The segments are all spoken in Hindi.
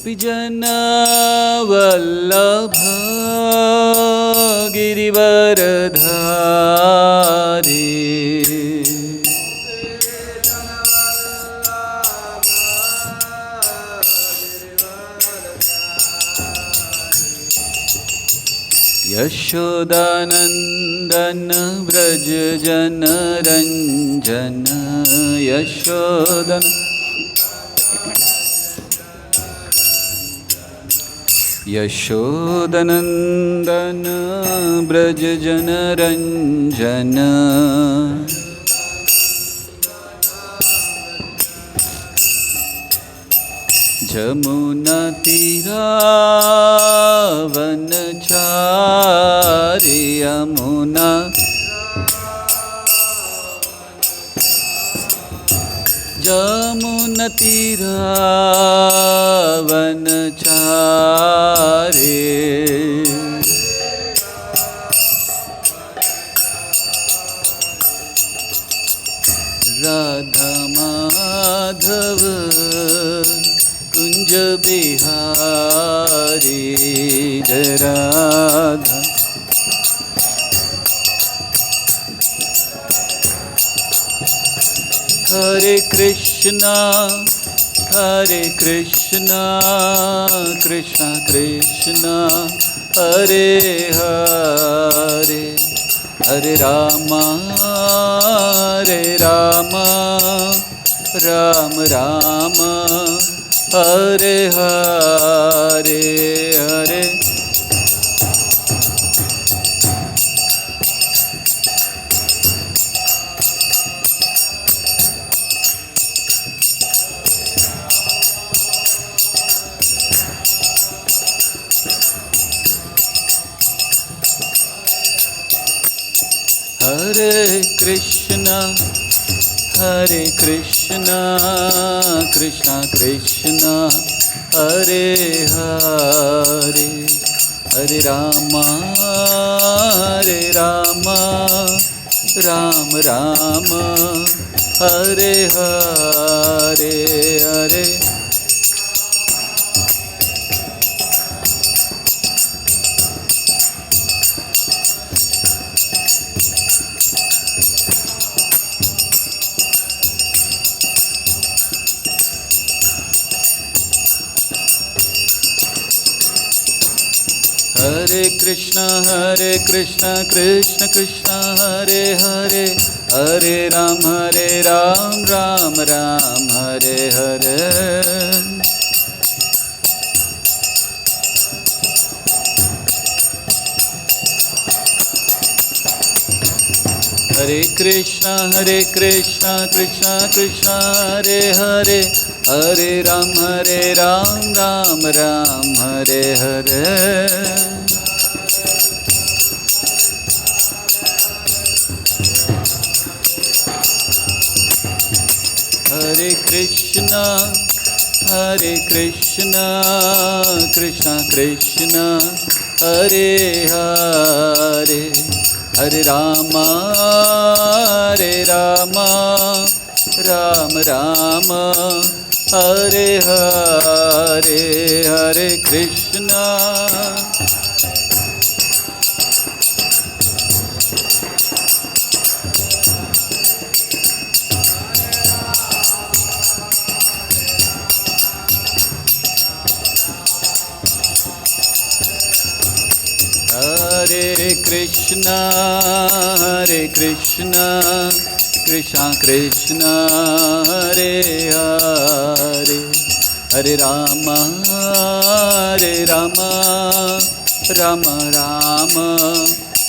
गोपीजनवल्लभ गिरिवरधारी यशोदानंदन व्रज जन रंजन यशोदन यशोदानंदन व्रज जन रंजन जमुना तीरावनचारी यमुना जमुना तीरावनचारी राधा माधव कुंज बिहारी जय राधा हरे Krishna Krishna Krishna Hare Hare Hare Rama Ram Ram Hare Hare Hare Hare Krishna Krishna Krishna Hare Hare Hare Rama Ram Ram Hare Hare Hare Hare Krishna Krishna Krishna Hare Hare Hare Ram Ram Hare Hare Hare Krishna Krishna Krishna Hare Hare Hare Ram Ram Hare Hare Hare Krishna Krishna Krishna Hare Hare Hare Ram Ram Hare Hare Hare Krishna Hare Krishna Krishna Krishna Hare Hare Hare Rama Rama Rama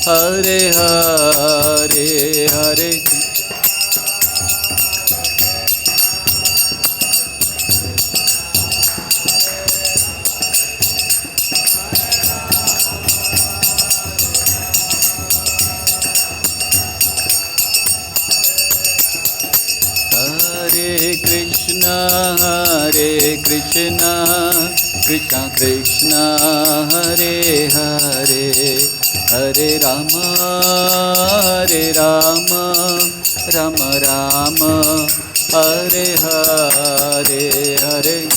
Hare Hare Hare Krishna Krishna Krishna Hare Hare Hare Rama Rama Rama Hare Hare Hare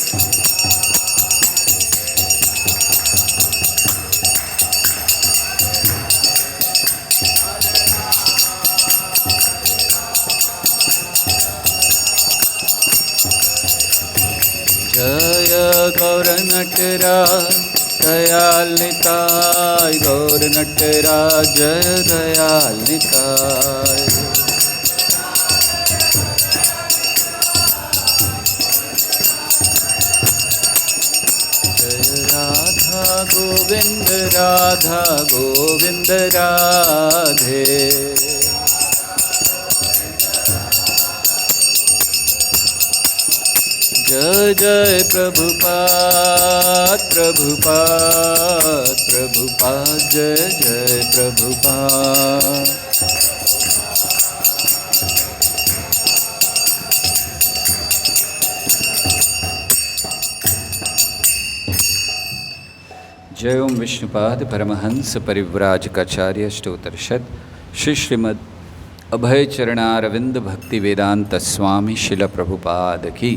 गौर नटराज दयाल निताय, गौर नटराज जय दयाल निताय। जय राधा गोविंद राधा गोविंद राधे। जय जय प्रभुपाद प्रभुपाद प्रभुपाद, जय जय प्रभुपाद। जय ओम विष्णुपाद परमहंस परिव्राजकाचार्य स्तोत्रषद श्री श्रीमद् अभय चरणारविंद भक्ति वेदांत स्वामी शिल प्रभुपाद की।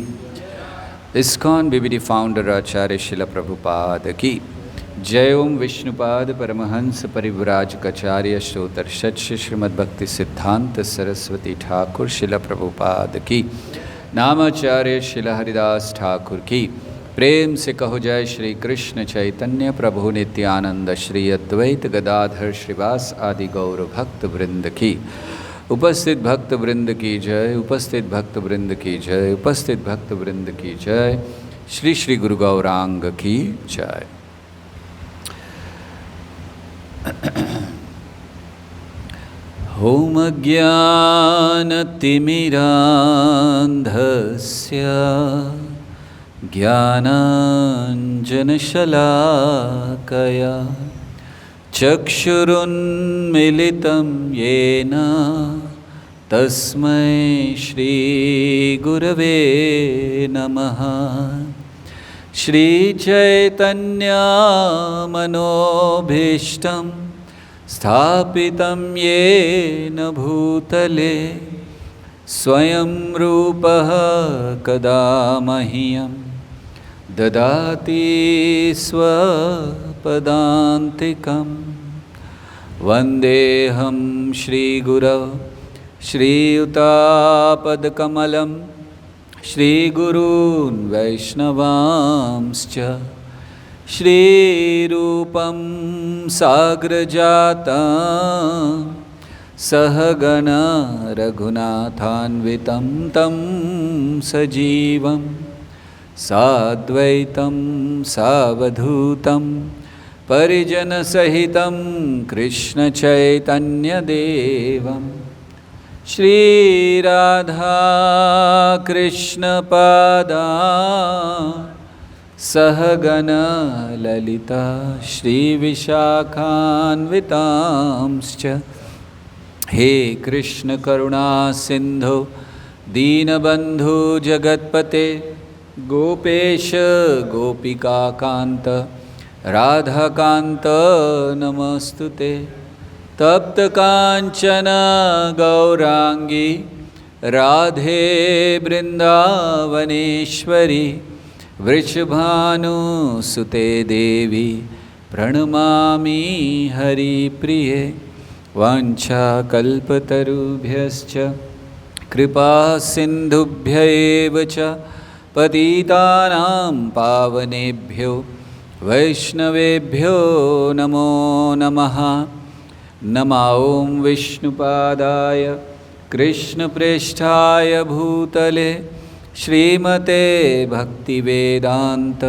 इस्कॉन बीबीडी फाउंडर आचार्य शिल प्रभुपाद की। जय ओम विष्णुपाद परमहंस परिव्राजकाचार्य स्तोत्रषद श्री श्रीमद् भक्ति सिद्धांत सरस्वती ठाकुर शिल प्रभुपाद की। नामाचार्य शिल हरिदास ठाकुर की। प्रेम से कहो जय श्री कृष्ण चैतन्य प्रभु नित्यानंद श्री अद्वैत गदाधर श्रीवास आदि गौर भक्त वृंद की। उपस्थित भक्त वृंद की जय, उपस्थित भक्त वृंद की जय, उपस्थित भक्त वृंद की जय। श्री श्री गुरु गौरांग की जय। ओम अज्ञानतिमिरान्धस्य ज्ञानाञ्जनशलाकया चक्षुरुन्मिलितं येन तस्मै श्रीगुरवे नमः। श्रीचैतन्यमनोभीष्टं स्थापितं येन भूतले स्वयं रूपः कदा मह्यं ददाति स्वपदान्तिकं। वन्देऽहं श्रीगुरौ श्रीयुतापदकमलं श्रीगुरून् वैष्णवांश्च श्रीरूपं साग्रजातं सहगणा रघुनाथान्वितं तं सजीवं साद्वैतं सावधूतं परिजनसहितं कृष्णचैतन्यदेवं श्रीराधा कृष्णपादान् सहगणा ललिता श्रीविशाखान्वितांश्च। हे कृष्ण करुणा सिंधो दीनबंधु जगत्पते गोपेश गोपिकाकांत राधाकांत नमस्तुते। तप्त कांचन गौरांगी राधे वृंदावनेश्वरी वृषभानुसुते देवी प्रणमामि हरिप्रिये। वाञ्छाकल्पतरुभ्यश्च कृपा सिन्धुभ्यैव च पतितानां पावनेभ्यो वैष्णवेभ्यो नमो नमः। नमो ॐ विष्णुपादाय कृष्णप्रेष्ठाय भूतले श्रीमते भक्तिवेदान्त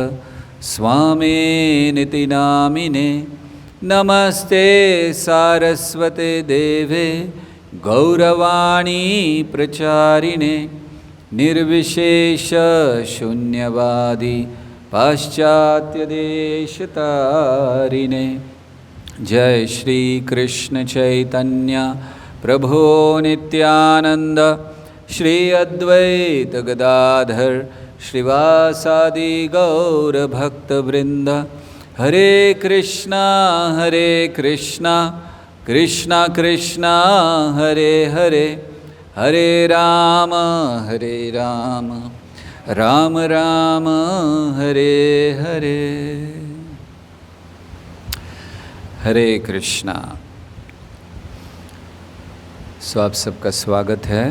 स्वामिनिति नामिने। नमस्ते सारस्वते देवे गौरवाणी प्रचारिणे निर्विशेष शून्यवादी पाश्चात्यदेशतारिणे। जय श्री कृष्ण चैतन्य प्रभो नित्यानंद श्री अद्वैत गदाधर श्रीवासादि गौर भक्तवृंद। हरे कृष्णा कृष्णा कृष्णा हरे हरे, हरे राम राम राम हरे हरे। हरे कृष्णा। सो आप सबका स्वागत है।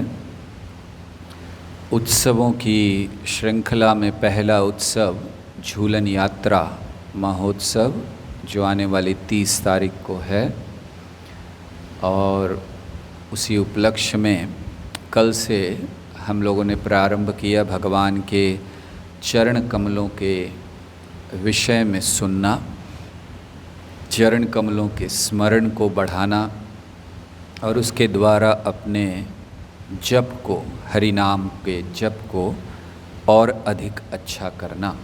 उत्सवों की श्रृंखला में पहला उत्सव झूलन यात्रा महोत्सव जो आने वाली 30 तारीख को है, और उसी उपलक्ष्य में कल से हम लोगों ने प्रारंभ किया भगवान के चरण कमलों के विषय में सुनना, चरण कमलों के स्मरण को बढ़ाना और उसके द्वारा अपने जप को, हरि नाम के जप को और अधिक अच्छा करना।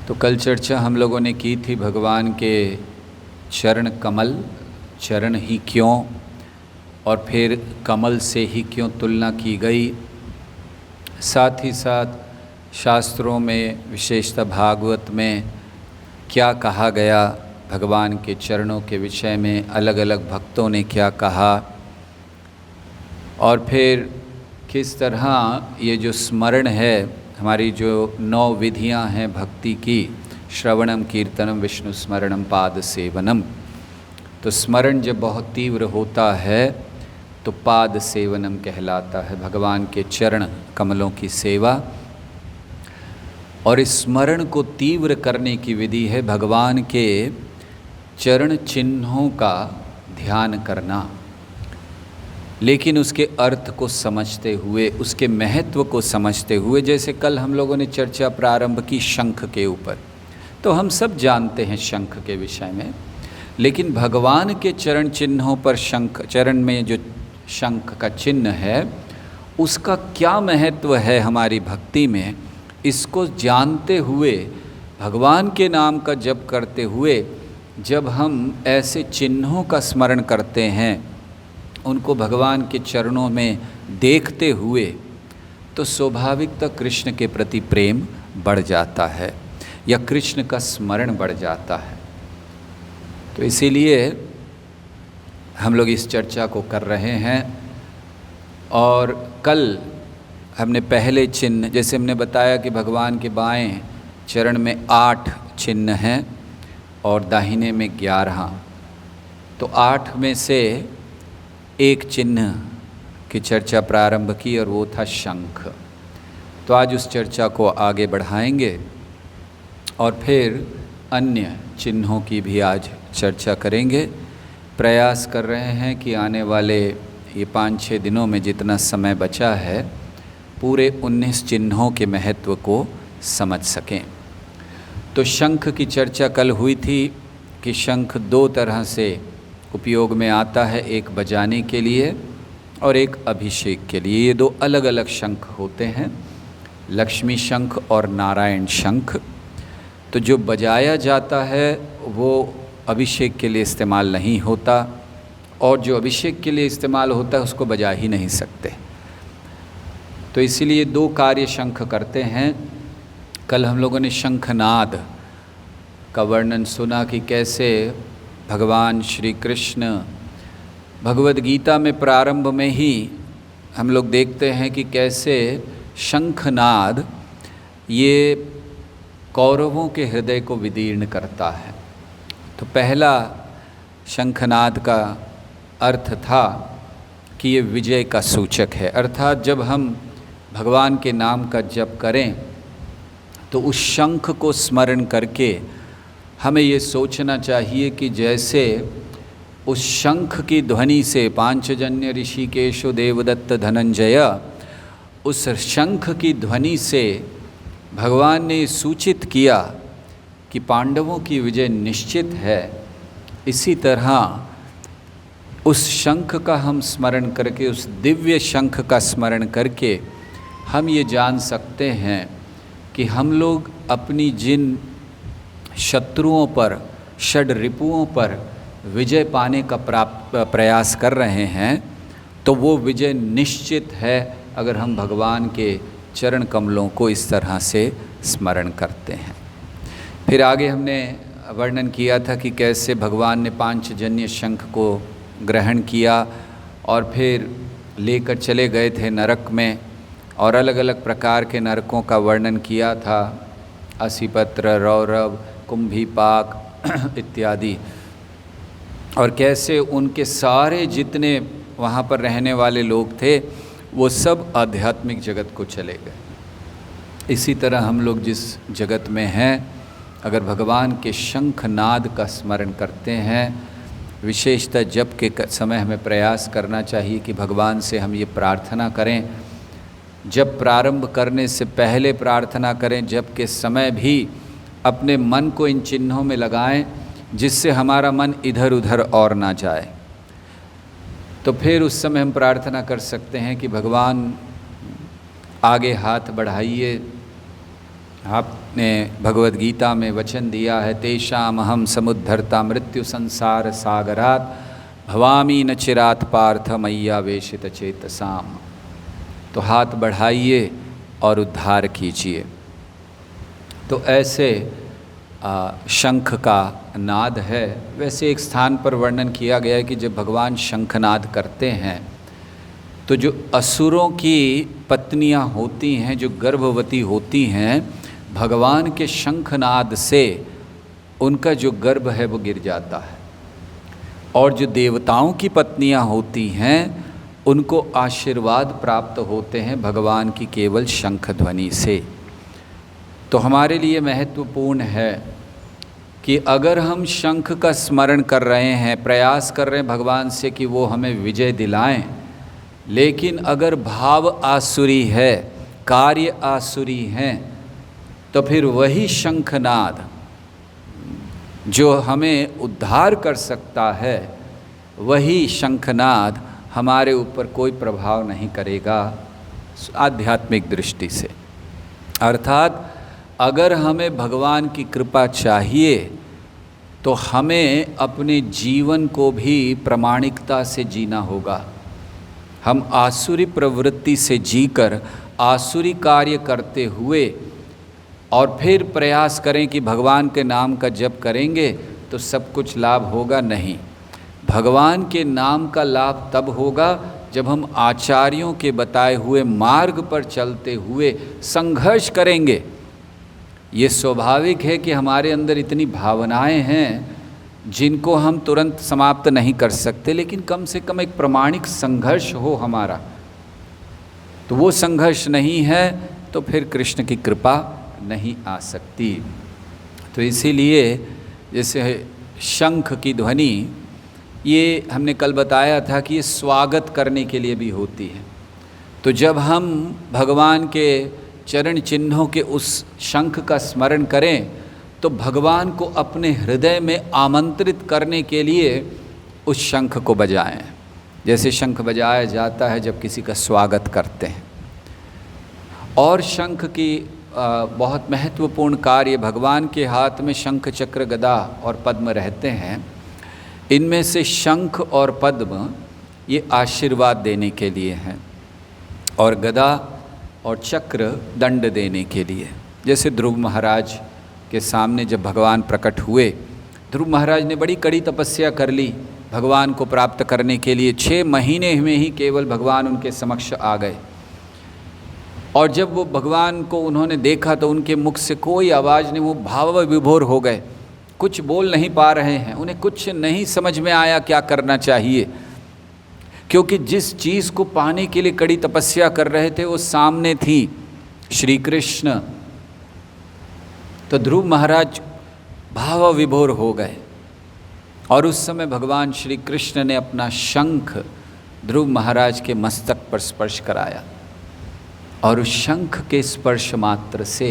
तो कल चर्चा हम लोगों ने की थी भगवान के चरण कमल, चरण ही क्यों, और फिर कमल से ही क्यों तुलना की गई। साथ ही साथ शास्त्रों में, विशेषतः भागवत में क्या कहा गया भगवान के चरणों के विषय में, अलग अलग भक्तों ने क्या कहा, और फिर किस तरह ये जो स्मरण है, हमारी जो 9 विधियां हैं भक्ति की, श्रवणम कीर्तनम विष्णु स्मरणम पाद सेवनम, तो स्मरण जब बहुत तीव्र होता है तो पाद सेवनम कहलाता है, भगवान के चरण कमलों की सेवा। और इस स्मरण को तीव्र करने की विधि है भगवान के चरण चिन्हों का ध्यान करना, लेकिन उसके अर्थ को समझते हुए, उसके महत्व को समझते हुए। जैसे कल हम लोगों ने चर्चा प्रारंभ की शंख के ऊपर, तो हम सब जानते हैं शंख के विषय में, लेकिन भगवान के चरण चिन्हों पर, शंख चरण में जो शंख का चिन्ह है उसका क्या महत्व है हमारी भक्ति में, इसको जानते हुए, भगवान के नाम का जप करते हुए जब हम ऐसे चिन्हों का स्मरण करते हैं, उनको भगवान के चरणों में देखते हुए, तो स्वाभाविकतः कृष्ण के प्रति प्रेम बढ़ जाता है या कृष्ण का स्मरण बढ़ जाता है। तो इसीलिए हम लोग इस चर्चा को कर रहे हैं। और कल हमने पहले चिन्ह, जैसे हमने बताया कि भगवान के बाएं चरण में 8 चिन्ह हैं और दाहिने में 11, तो 8 में से एक चिन्ह की चर्चा प्रारंभ की और वो था शंख। तो आज उस चर्चा को आगे बढ़ाएंगे और फिर अन्य चिन्हों की भी आज चर्चा करेंगे। प्रयास कर रहे हैं कि आने वाले ये 5-6 दिनों में जितना समय बचा है, पूरे 19 चिन्हों के महत्व को समझ सकें। तो शंख की चर्चा कल हुई थी कि शंख 2 तरह से उपयोग में आता है, एक बजाने के लिए और एक अभिषेक के लिए। ये 2 अलग अलग शंख होते हैं, लक्ष्मी शंख और नारायण शंख। तो जो बजाया जाता है वो अभिषेक के लिए इस्तेमाल नहीं होता, और जो अभिषेक के लिए इस्तेमाल होता है उसको बजा ही नहीं सकते। तो इसीलिए 2 कार्य शंख करते हैं। कल हम लोगों ने शंखनाद का वर्णन सुना कि कैसे भगवान श्री कृष्ण भगवद गीता में प्रारंभ में ही हम लोग देखते हैं कि कैसे शंखनाद ये कौरवों के हृदय को विदीर्ण करता है। तो पहला शंखनाद का अर्थ था कि ये विजय का सूचक है, अर्थात जब हम भगवान के नाम का जप करें तो उस शंख को स्मरण करके हमें ये सोचना चाहिए कि जैसे उस शंख की ध्वनि से पांचजन्य ऋषिकेशो देवदत्त धनंजय, उस शंख की ध्वनि से भगवान ने सूचित किया कि पांडवों की विजय निश्चित है, इसी तरह उस शंख का हम स्मरण करके, उस दिव्य शंख का स्मरण करके हम ये जान सकते हैं कि हम लोग अपनी जिन शत्रुओं पर, षड रिपुओं पर विजय पाने का प्रयास कर रहे हैं, तो वो विजय निश्चित है अगर हम भगवान के चरण कमलों को इस तरह से स्मरण करते हैं। फिर आगे हमने वर्णन किया था कि कैसे भगवान ने पांचजन्य शंख को ग्रहण किया और फिर लेकर चले गए थे नरक में, और अलग अलग प्रकार के नरकों का वर्णन किया था, असिपत्र, रौरव, कुंभीपाक इत्यादि, और कैसे उनके सारे जितने वहाँ पर रहने वाले लोग थे वो सब आध्यात्मिक जगत को चले गए। इसी तरह हम लोग जिस जगत में हैं, अगर भगवान के शंख नाद का स्मरण करते हैं, विशेषतः जप के समय हमें प्रयास करना चाहिए कि भगवान से हम ये प्रार्थना करें। जब प्रारंभ करने से पहले प्रार्थना करें, जप के समय भी अपने मन को इन चिन्हों में लगाएं, जिससे हमारा मन इधर उधर और ना जाए। तो फिर उस समय हम प्रार्थना कर सकते हैं कि भगवान आगे हाथ बढ़ाइए। आपने भगवद गीता में वचन दिया है, तेषाम अहम समुद्धरता मृत्यु संसार सागरात भवामी न चिरात पार्थ मैया वेशित चेतसाम। तो हाथ बढ़ाइए और उद्धार कीजिए। तो ऐसे शंख का नाद है। वैसे एक स्थान पर वर्णन किया गया है कि जब भगवान शंखनाद करते हैं तो जो असुरों की पत्नियां होती हैं, जो गर्भवती होती हैं, भगवान के शंखनाद से उनका जो गर्भ है वो गिर जाता है। और जो देवताओं की पत्नियां होती हैं उनको आशीर्वाद प्राप्त होते हैं भगवान की केवल शंख ध्वनि से। तो हमारे लिए महत्वपूर्ण है कि अगर हम शंख का स्मरण कर रहे हैं, प्रयास कर रहे हैं भगवान से कि वो हमें विजय दिलाएं, लेकिन अगर भाव आसुरी है, कार्य आसुरी हैं, तो फिर वही शंखनाद जो हमें उद्धार कर सकता है, वही शंखनाद हमारे ऊपर कोई प्रभाव नहीं करेगा आध्यात्मिक दृष्टि से। अर्थात अगर हमें भगवान की कृपा चाहिए तो हमें अपने जीवन को भी प्रामाणिकता से जीना होगा। हम आसुरी प्रवृत्ति से जीकर आसुरी कार्य करते हुए और फिर प्रयास करें कि भगवान के नाम का जप करेंगे तो सब कुछ लाभ होगा, नहीं। भगवान के नाम का लाभ तब होगा जब हम आचार्यों के बताए हुए मार्ग पर चलते हुए संघर्ष करेंगे। ये स्वाभाविक है कि हमारे अंदर इतनी भावनाएं हैं जिनको हम तुरंत समाप्त नहीं कर सकते, लेकिन कम से कम एक प्रामाणिक संघर्ष हो हमारा। तो वो संघर्ष नहीं है तो फिर कृष्ण की कृपा नहीं आ सकती। तो इसीलिए जैसे शंख की ध्वनि, ये हमने कल बताया था कि ये स्वागत करने के लिए भी होती है। तो जब हम भगवान के चरण चिन्हों के उस शंख का स्मरण करें तो भगवान को अपने हृदय में आमंत्रित करने के लिए उस शंख को बजाएं, जैसे शंख बजाया जाता है जब किसी का स्वागत करते हैं। और शंख की बहुत महत्वपूर्ण कार्य, भगवान के हाथ में शंख चक्र गदा और पद्म रहते हैं। इनमें से शंख और पद्म ये आशीर्वाद देने के लिए हैं और गदा और चक्र दंड देने के लिए। जैसे ध्रुव महाराज के सामने जब भगवान प्रकट हुए, ध्रुव महाराज ने बड़ी कड़ी तपस्या कर ली भगवान को प्राप्त करने के लिए। 6 महीने में ही केवल भगवान उनके समक्ष आ गए। और जब वो भगवान को उन्होंने देखा तो उनके मुख से कोई आवाज़ नहीं, वो भाव विभोर हो गए, कुछ बोल नहीं पा रहे हैं। उन्हें कुछ नहीं समझ में आया क्या करना चाहिए, क्योंकि जिस चीज़ को पाने के लिए कड़ी तपस्या कर रहे थे वो सामने थी, श्री कृष्ण। तो ध्रुव महाराज भाव विभोर हो गए और उस समय भगवान श्री कृष्ण ने अपना शंख ध्रुव महाराज के मस्तक पर स्पर्श कराया और उस शंख के स्पर्श मात्र से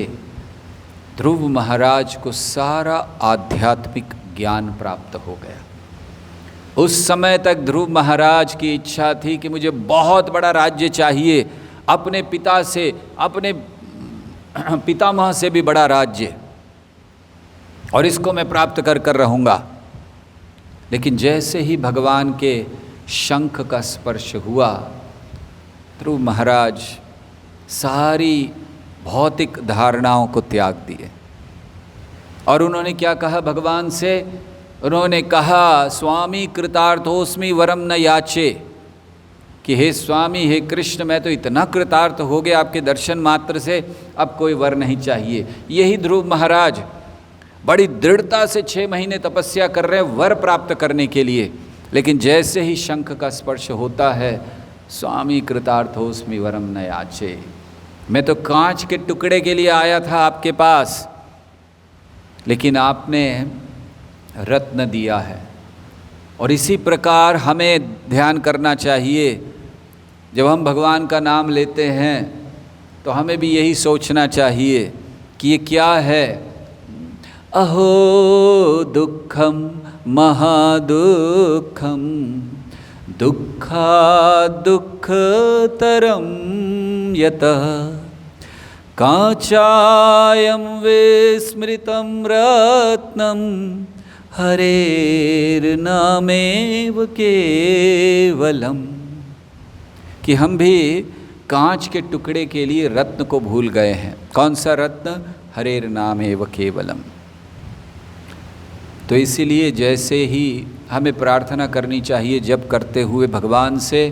ध्रुव महाराज को सारा आध्यात्मिक ज्ञान प्राप्त हो गया। उस समय तक ध्रुव महाराज की इच्छा थी कि मुझे बहुत बड़ा राज्य चाहिए, अपने पिता से, अपने पितामह से भी बड़ा राज्य, और इसको मैं प्राप्त कर कर रहूँगा। लेकिन जैसे ही भगवान के शंख का स्पर्श हुआ, ध्रुव महाराज सारी भौतिक धारणाओं को त्याग दिए और उन्होंने क्या कहा भगवान से? उन्होंने कहा, स्वामी कृतार्थोस्मि वरम न याचे, कि हे स्वामी, हे कृष्ण, मैं तो इतना कृतार्थ हो गया आपके दर्शन मात्र से, अब कोई वर नहीं चाहिए। यही ध्रुव महाराज बड़ी दृढ़ता से 6 महीने तपस्या कर रहे हैं वर प्राप्त करने के लिए, लेकिन जैसे ही शंख का स्पर्श होता है, स्वामी कृतार्थोस्मि वरम न याचे, मैं तो कांच के टुकड़े के लिए आया था आपके पास, लेकिन आपने रत्न दिया है। और इसी प्रकार हमें ध्यान करना चाहिए, जब हम भगवान का नाम लेते हैं तो हमें भी यही सोचना चाहिए कि ये क्या है। अहो दुःखम महादुःखम दुःखतरं यतः काचायं विस्मृतं रत्नं हरेर्नामेव केवलम। कि हम भी कांच के टुकड़े के लिए रत्न को भूल गए हैं। कौन सा रत्न? हरेर्नामेव केवलम। तो इसीलिए जैसे ही हमें प्रार्थना करनी चाहिए जप करते हुए भगवान से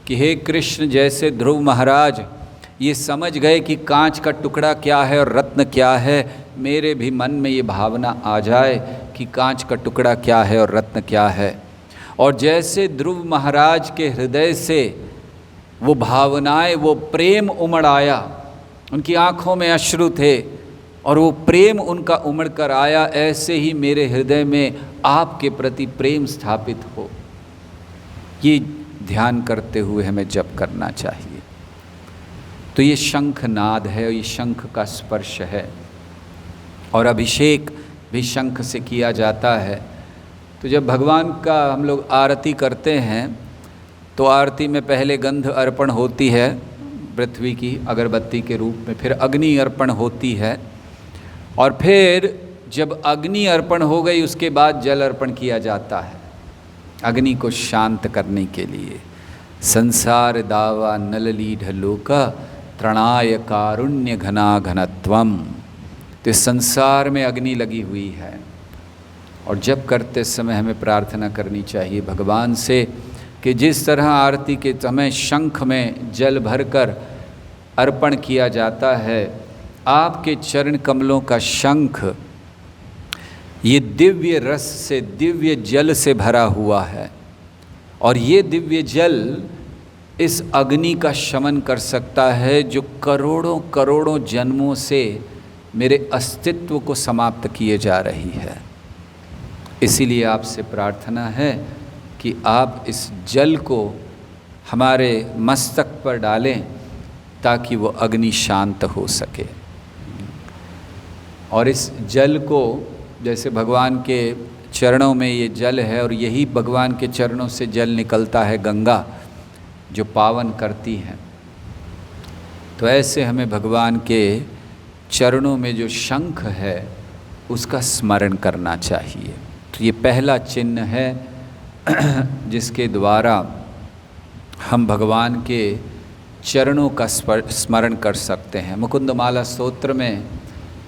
कि हे कृष्ण, जैसे ध्रुव महाराज ये समझ गए कि कांच का टुकड़ा क्या है और रत्न क्या है, मेरे भी मन में ये भावना आ जाए कि कांच का टुकड़ा क्या है और रत्न क्या है। और जैसे ध्रुव महाराज के हृदय से वो भावनाएं, वो प्रेम उमड़ आया, उनकी आँखों में अश्रु थे और वो प्रेम उनका उमड़ कर आया, ऐसे ही मेरे हृदय में आपके प्रति प्रेम स्थापित हो। ये ध्यान करते हुए हमें जप करना चाहिए। तो ये शंख नाद है, ये शंख का स्पर्श है। और अभिषेक भी शंख से किया जाता है। तो जब भगवान का हम लोग आरती करते हैं तो आरती में पहले गंध अर्पण होती है पृथ्वी की अगरबत्ती के रूप में, फिर अग्नि अर्पण होती है, और फिर जब अग्नि अर्पण हो गई उसके बाद जल अर्पण किया जाता है अग्नि को शांत करने के लिए। संसार दावा नललीढ लोका तृणाय कारुण्य घना घनत्वम। तो संसार में अग्नि लगी हुई है और जब करते समय हमें प्रार्थना करनी चाहिए भगवान से कि जिस तरह आरती के समय शंख में जल भरकर अर्पण किया जाता है, आपके चरण कमलों का शंख ये दिव्य रस से, दिव्य जल से भरा हुआ है। और ये दिव्य जल इस अग्नि का शमन कर सकता है जो करोड़ों करोड़ों जन्मों से मेरे अस्तित्व को समाप्त किए जा रही है। इसीलिए आपसे प्रार्थना है कि आप इस जल को हमारे मस्तक पर डालें ताकि वो अग्नि शांत हो सके। और इस जल को, जैसे भगवान के चरणों में ये जल है और यही भगवान के चरणों से जल निकलता है गंगा जो पावन करती हैं, तो ऐसे हमें भगवान के चरणों में जो शंख है उसका स्मरण करना चाहिए। तो ये पहला चिन्ह है जिसके द्वारा हम भगवान के चरणों का स्मरण कर सकते हैं। मुकुंदमाला स्तोत्र में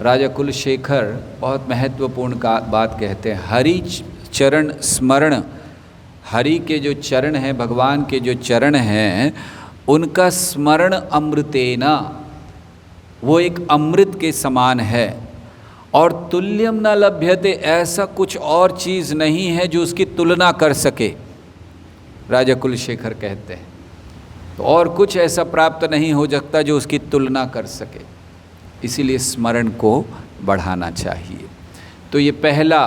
राजा कुलशेखर बहुत महत्वपूर्ण बात कहते हैं, हरि चरण स्मरण। हरि के जो चरण हैं, भगवान के जो चरण हैं, उनका स्मरण अमृतेना, वो एक अमृत के समान है। और तुल्यम न लभ्यते, ऐसा कुछ और चीज़ नहीं है जो उसकी तुलना कर सके, राजा कुलशेखर कहते हैं। तो और कुछ ऐसा प्राप्त नहीं हो सकता जो उसकी तुलना कर सके। इसीलिए स्मरण को बढ़ाना चाहिए। तो ये पहला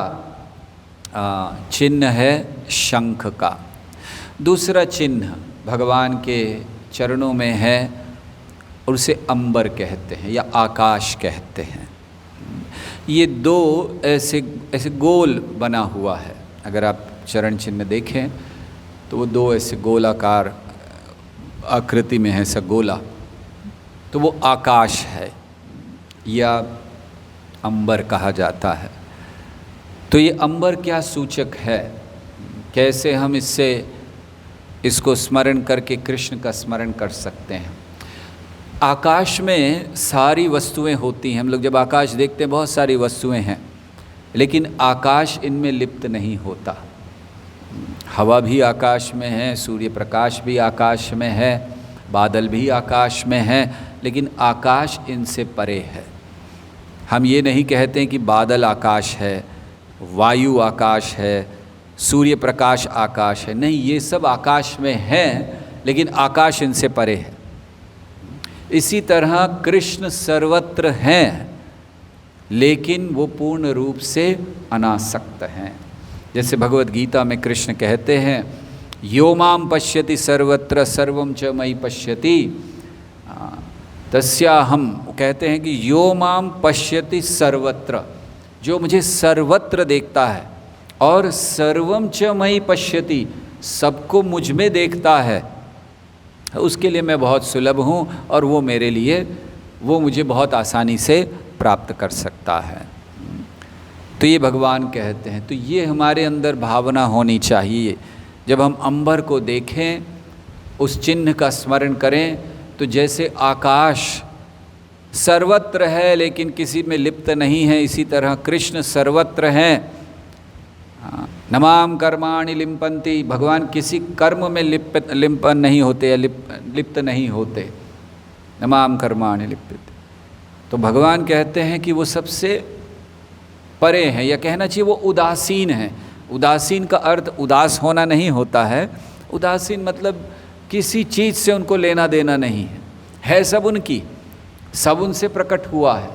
चिन्ह है शंख का। दूसरा चिन्ह भगवान के चरणों में है और उसे अंबर कहते हैं या आकाश कहते हैं। ये दो ऐसे गोल बना हुआ है। अगर आप चरण चिन्ह देखें तो वो दो ऐसे गोलाकार आकृति में है, ऐसा गोला, तो वो आकाश है या अंबर कहा जाता है। तो ये अंबर क्या सूचक है, कैसे हम इसको स्मरण करके कृष्ण का स्मरण कर सकते हैं। आकाश में सारी वस्तुएं होती हैं। हम लोग जब आकाश देखते हैं बहुत सारी वस्तुएं हैं, लेकिन आकाश इनमें लिप्त नहीं होता। हवा भी आकाश में है, सूर्य प्रकाश भी आकाश में है, बादल भी आकाश में है, लेकिन आकाश इनसे परे है। हम ये नहीं कहते हैं कि बादल आकाश है, वायु आकाश है, सूर्य प्रकाश आकाश है। नहीं, ये सब आकाश में हैं, लेकिन आकाश इनसे परे है। इसी तरह कृष्ण सर्वत्र हैं, लेकिन वो पूर्ण रूप से अनासक्त हैं। जैसे भगवद गीता में कृष्ण कहते हैं, यो माम पश्यति सर्वत्र सर्वम च मयि पश्यति तस्याहम। वो कहते हैं कि यो माम पश्यति सर्वत्र, जो मुझे सर्वत्र देखता है, और सर्वम च मयि पश्यति, सबको मुझ में देखता है, उसके लिए मैं बहुत सुलभ हूँ और वो मेरे लिए, वो मुझे बहुत आसानी से प्राप्त कर सकता है। तो ये भगवान कहते हैं। तो ये हमारे अंदर भावना होनी चाहिए। जब हम अंबर को देखें, उस चिन्ह का स्मरण करें, तो जैसे आकाश सर्वत्र है लेकिन किसी में लिप्त नहीं है, इसी तरह कृष्ण सर्वत्र हैं। नमाम कर्माणि लिम्पन्ति, भगवान किसी कर्म में लिप्त नहीं होते या लिप्त नहीं होते। नमाम कर्माणि लिप्यते। तो भगवान कहते हैं कि वो सबसे परे हैं, या कहना चाहिए वो उदासीन है। उदासीन का अर्थ उदास होना नहीं होता है। उदासीन मतलब किसी चीज़ से उनको लेना देना नहीं है सब उनकी, सब उनसे प्रकट हुआ है।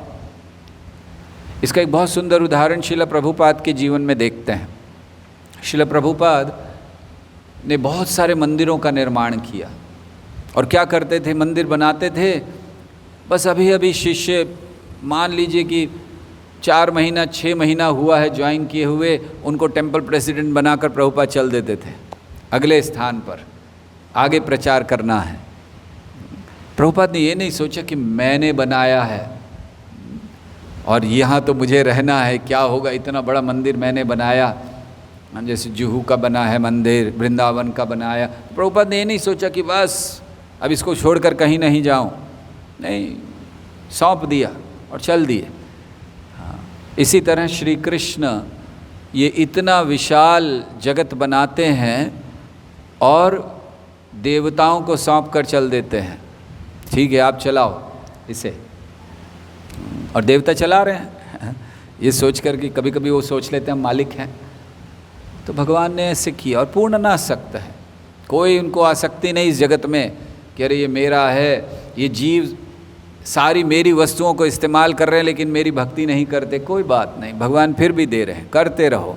इसका एक बहुत सुंदर उदाहरण श्रील प्रभुपाद के जीवन में देखते हैं। श्रील प्रभुपाद ने बहुत सारे मंदिरों का निर्माण किया, और क्या करते थे, मंदिर बनाते थे, बस अभी अभी शिष्य मान लीजिए कि 4 महीना 6 महीना हुआ है ज्वाइन किए हुए, उनको टेम्पल प्रेसिडेंट बनाकर प्रभुपाद चल देते थे अगले स्थान पर, आगे प्रचार करना है। प्रभुपाद ने ये नहीं सोचा कि मैंने बनाया है और यहाँ तो मुझे रहना है, क्या होगा, इतना बड़ा मंदिर मैंने बनाया, जैसे जुहू का बना है मंदिर, वृंदावन का बनाया। प्रभुपाद ने ये नहीं सोचा कि बस अब इसको छोड़कर कहीं नहीं जाऊँ, नहीं, सौंप दिया और चल दिए। इसी तरह श्री कृष्ण ये इतना विशाल जगत बनाते हैं और देवताओं को सौंप कर चल देते हैं, ठीक है आप चलाओ इसे, और देवता चला रहे हैं ये सोच कर कि कभी कभी वो सोच लेते हैं हम मालिक हैं। तो भगवान ने ऐसे किया, और पूर्ण अनासक्त है, कोई उनको आसक्ति नहीं इस जगत में कि अरे ये मेरा है, ये जीव सारी मेरी वस्तुओं को इस्तेमाल कर रहे हैं लेकिन मेरी भक्ति नहीं करते, कोई बात नहीं, भगवान फिर भी दे रहे हैं, करते रहो,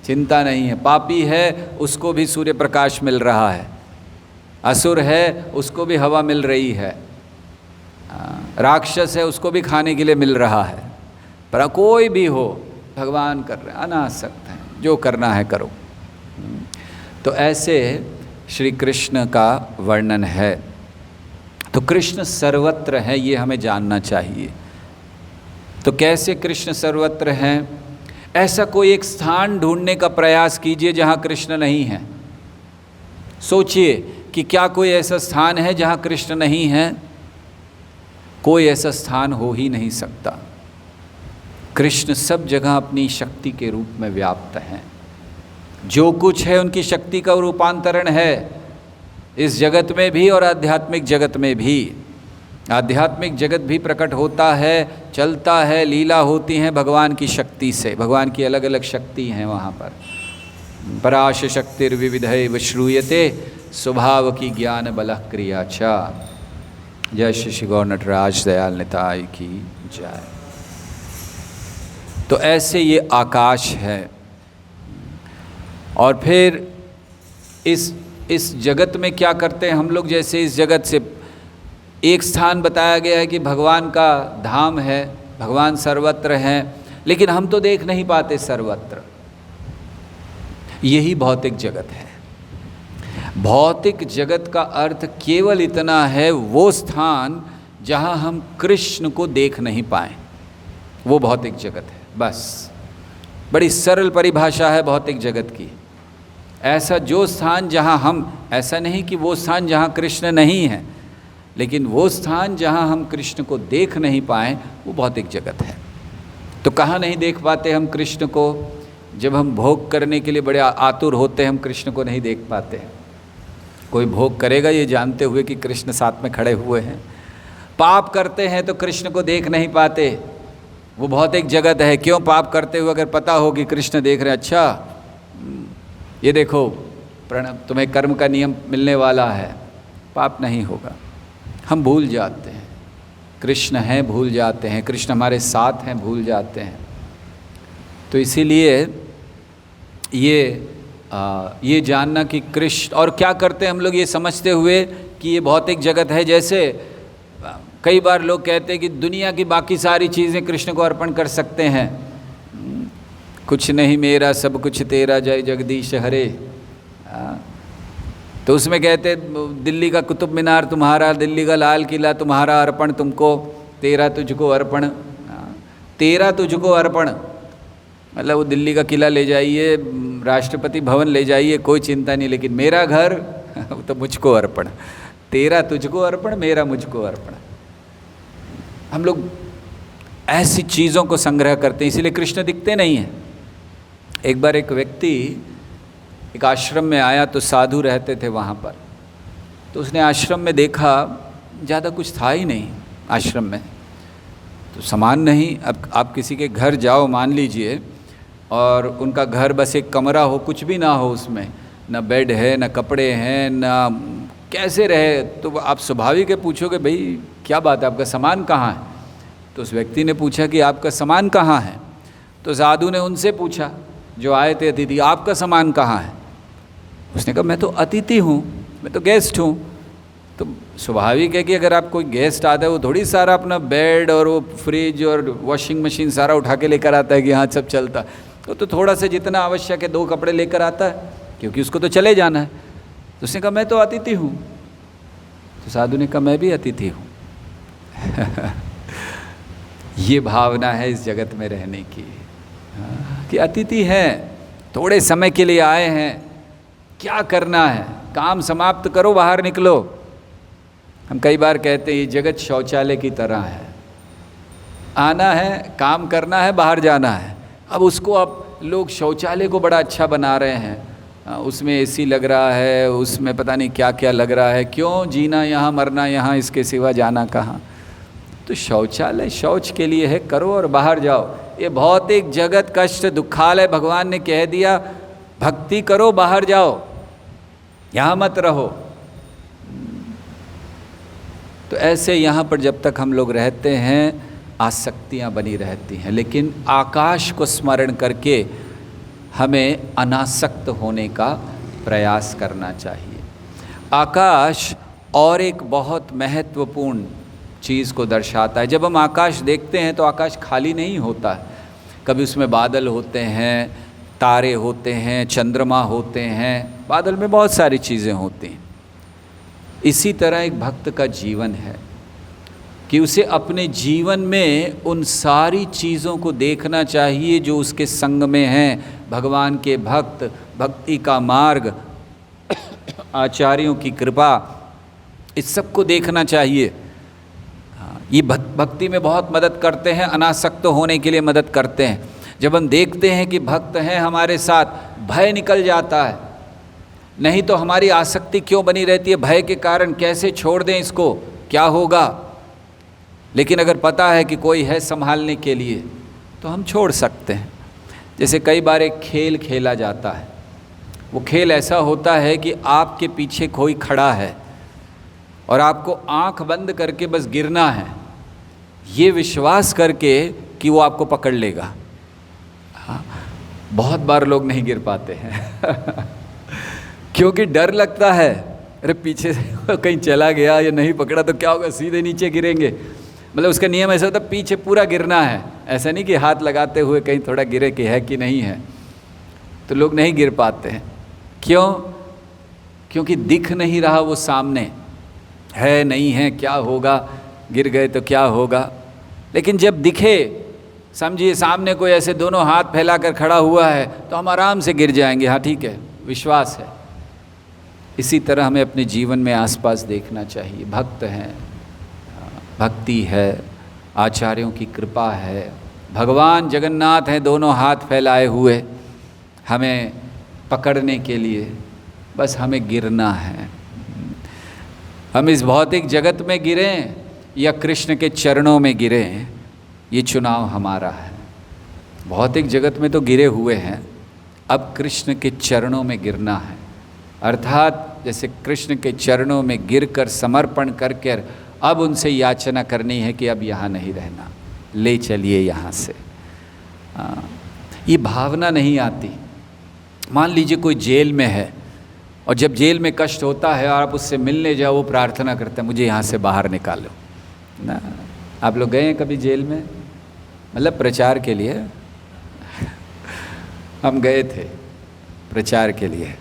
चिंता नहीं है। पापी है उसको भी सूर्य प्रकाश मिल रहा है, असुर है उसको भी हवा मिल रही है, राक्षस है उसको भी खाने के लिए मिल रहा है, पर कोई भी हो भगवान कर रहे हैं, अनासक्त हैं, जो करना है करो। तो ऐसे श्री कृष्ण का वर्णन है। तो कृष्ण सर्वत्र है, ये हमें जानना चाहिए। तो कैसे कृष्ण सर्वत्र हैं? ऐसा कोई एक स्थान ढूंढने का प्रयास कीजिए जहाँ कृष्ण नहीं है। सोचिए कि क्या कोई ऐसा स्थान है जहाँ कृष्ण नहीं है? कोई ऐसा स्थान हो ही नहीं सकता। कृष्ण सब जगह अपनी शक्ति के रूप में व्याप्त हैं। जो कुछ है उनकी शक्ति का रूपांतरण है, इस जगत में भी और आध्यात्मिक जगत में भी। आध्यात्मिक जगत भी प्रकट होता है, चलता है, लीला होती हैं भगवान की शक्ति से। भगवान की अलग अलग शक्ति हैं वहाँ पर। पराश शक्तिर्विविधैव श्रूयते स्वभाव की ज्ञान बल क्रिया चा। जय श्री गौर नटराज दयाल निताय की जय। तो ऐसे ये आकाश है। और फिर इस जगत में क्या करते हैं हम लोग? जैसे इस जगत से एक स्थान बताया गया है कि भगवान का धाम है, भगवान सर्वत्र हैं, लेकिन हम तो देख नहीं पाते सर्वत्र। यही भौतिक जगत है। भौतिक जगत का अर्थ केवल इतना है, वो स्थान जहाँ हम कृष्ण को देख नहीं पाएँ, वो भौतिक जगत है। बस बड़ी सरल परिभाषा है भौतिक जगत की। ऐसा जो स्थान जहाँ हम, ऐसा नहीं कि वो स्थान जहाँ कृष्ण नहीं है, लेकिन वो स्थान जहाँ हम कृष्ण को देख नहीं पाएँ, वो भौतिक जगत है। तो कहाँ नहीं देख पाते हम कृष्ण को? जब हम भोग करने के लिए बड़े आतुर होते हैं, हम कृष्ण को नहीं देख पाते। कोई भोग करेगा ये जानते हुए कि कृष्ण साथ में खड़े हुए हैं। पाप करते हैं तो कृष्ण को देख नहीं पाते, वो भौतिक जगत है। क्यों? पाप करते हुए अगर पता हो कि कृष्ण देख रहे हैं, अच्छा ये देखो तुम्हें कर्म का नियम मिलने वाला है, पाप नहीं होगा। हम भूल जाते हैं, कृष्ण हैं भूल जाते हैं, कृष्ण हमारे साथ हैं भूल जाते हैं। तो इसीलिए ये जानना कि कृष्ण, और क्या करते हैं हम लोग ये समझते हुए कि ये भौतिक जगत है। जैसे कई बार लोग कहते हैं कि दुनिया की बाकी सारी चीज़ें कृष्ण को अर्पण कर सकते हैं। कुछ नहीं मेरा सब कुछ तेरा जय जगदीश हरे। तो उसमें कहते दिल्ली का कुतुब मीनार तुम्हारा, दिल्ली का लाल किला तुम्हारा, अर्पण तुमको, तेरा तुझको अर्पण। तेरा तुझको अर्पण मतलब वो दिल्ली का किला ले जाइए, राष्ट्रपति भवन ले जाइए, कोई चिंता नहीं, लेकिन मेरा घर तो मुझको अर्पण। तेरा तुझको अर्पण, मेरा मुझको अर्पण। हम लोग ऐसी चीज़ों को संग्रह करते हैं, इसीलिए कृष्ण दिखते नहीं हैं। एक बार एक व्यक्ति एक आश्रम में आया, तो साधु रहते थे वहाँ पर। तो उसने आश्रम में देखा ज़्यादा कुछ था ही नहीं आश्रम में, तो सामान नहीं। अब आप किसी के घर जाओ मान लीजिए, और उनका घर बस एक कमरा हो, कुछ भी ना हो उसमें, ना बेड है, ना कपड़े हैं, ना कैसे रहे, तो आप स्वाभाविक है पूछोगे भाई क्या बात है, आपका सामान कहाँ है। तो उस व्यक्ति ने पूछा कि आपका सामान कहाँ है। तो साधु ने उनसे पूछा जो आए थे अतिथि, आपका सामान कहाँ है। उसने कहा मैं तो अतिथि हूँ, मैं तो गेस्ट हूँ। तो स्वाभाविक है कि अगर आप कोई गेस्ट आता है, वो थोड़ी सारा अपना बेड और वो फ्रिज और वॉशिंग मशीन सारा उठा के लेकर आता है कि हाँ सब चलता है। तो थोड़ा सा जितना आवश्यक है 2 कपड़े लेकर आता है, क्योंकि उसको तो चले जाना है। तो उसने कहा मैं तो अतिथि हूँ। तो साधु ने कहा मैं भी अतिथि हूँ। ये भावना है इस जगत में रहने की, कि अतिथि हैं, थोड़े समय के लिए आए हैं, क्या करना है, काम समाप्त करो, बाहर निकलो। हम कई बार कहते हैं ये जगत शौचालय की तरह है, आना है, काम करना है, बाहर जाना है। अब उसको अब लोग शौचालय को बड़ा अच्छा बना रहे हैं, उसमें एसी लग रहा है, उसमें पता नहीं क्या क्या लग रहा है। क्यों, जीना यहाँ मरना यहाँ, इसके सिवा जाना कहाँ। तो शौचालय शौच के लिए है, करो और बाहर जाओ। ये भौतिक जगत कष्ट दुखालय, भगवान ने कह दिया भक्ति करो बाहर जाओ, यहाँ मत रहो। तो ऐसे यहाँ पर जब तक हम लोग रहते हैं आसक्तियाँ बनी रहती हैं, लेकिन आकाश को स्मरण करके हमें अनासक्त होने का प्रयास करना चाहिए। आकाश और एक बहुत महत्वपूर्ण चीज़ को दर्शाता है। जब हम आकाश देखते हैं तो आकाश खाली नहीं होता है, कभी उसमें बादल होते हैं, तारे होते हैं, चंद्रमा होते हैं, बादल में बहुत सारी चीज़ें होती हैं। इसी तरह एक भक्त का जीवन है कि उसे अपने जीवन में उन सारी चीज़ों को देखना चाहिए जो उसके संग में हैं। भगवान के भक्त, भक्ति का मार्ग, आचार्यों की कृपा, इस सब को देखना चाहिए। ये भक्ति में बहुत मदद करते हैं, अनासक्त होने के लिए मदद करते हैं। जब हम देखते हैं कि भक्त हैं हमारे साथ, भय निकल जाता है। नहीं तो हमारी आसक्ति क्यों बनी रहती है, भय के कारण, कैसे छोड़ दें इसको, क्या होगा। लेकिन अगर पता है कि कोई है संभालने के लिए तो हम छोड़ सकते हैं। जैसे कई बार एक खेल खेला जाता है, वो खेल ऐसा होता है कि आपके पीछे कोई खड़ा है और आपको आंख बंद करके बस गिरना है, ये विश्वास करके कि वो आपको पकड़ लेगा। हाँ, बहुत बार लोग नहीं गिर पाते हैं क्योंकि डर लगता है, अरे पीछे से कहीं चला गया या नहीं पकड़ा तो क्या होगा, सीधे नीचे गिरेंगे। मतलब उसका नियम ऐसा होता है पीछे पूरा गिरना है, ऐसा नहीं कि हाथ लगाते हुए कहीं थोड़ा गिरे कि है कि नहीं है। तो लोग नहीं गिर पाते हैं। क्यों? क्योंकि दिख नहीं रहा वो सामने है नहीं है, क्या होगा, गिर गए तो क्या होगा। लेकिन जब दिखे, समझिए सामने कोई ऐसे दोनों हाथ फैलाकर खड़ा हुआ है तो हम आराम से गिर जाएंगे। हाँ ठीक है, विश्वास है। इसी तरह हमें अपने जीवन में आसपास देखना चाहिए। भक्त हैं, भक्ति है, आचार्यों की कृपा है, भगवान जगन्नाथ हैं दोनों हाथ फैलाए हुए हमें पकड़ने के लिए, बस हमें गिरना है। हम इस भौतिक जगत में गिरें या कृष्ण के चरणों में गिरें, ये चुनाव हमारा है। भौतिक जगत में तो गिरे हुए हैं, अब कृष्ण के चरणों में गिरना है। अर्थात जैसे कृष्ण के चरणों में गिरकर समर्पण करके अब उनसे याचना करनी है कि अब यहाँ नहीं रहना, ले चलिए यहाँ से। ये भावना नहीं आती। मान लीजिए कोई जेल में है और जब जेल में कष्ट होता है और आप उससे मिलने जाओ, वो प्रार्थना करता है मुझे यहाँ से बाहर निकालो ना। आप लोग गए हैं कभी जेल में? मतलब प्रचार के लिए हम गए थे, प्रचार के लिए।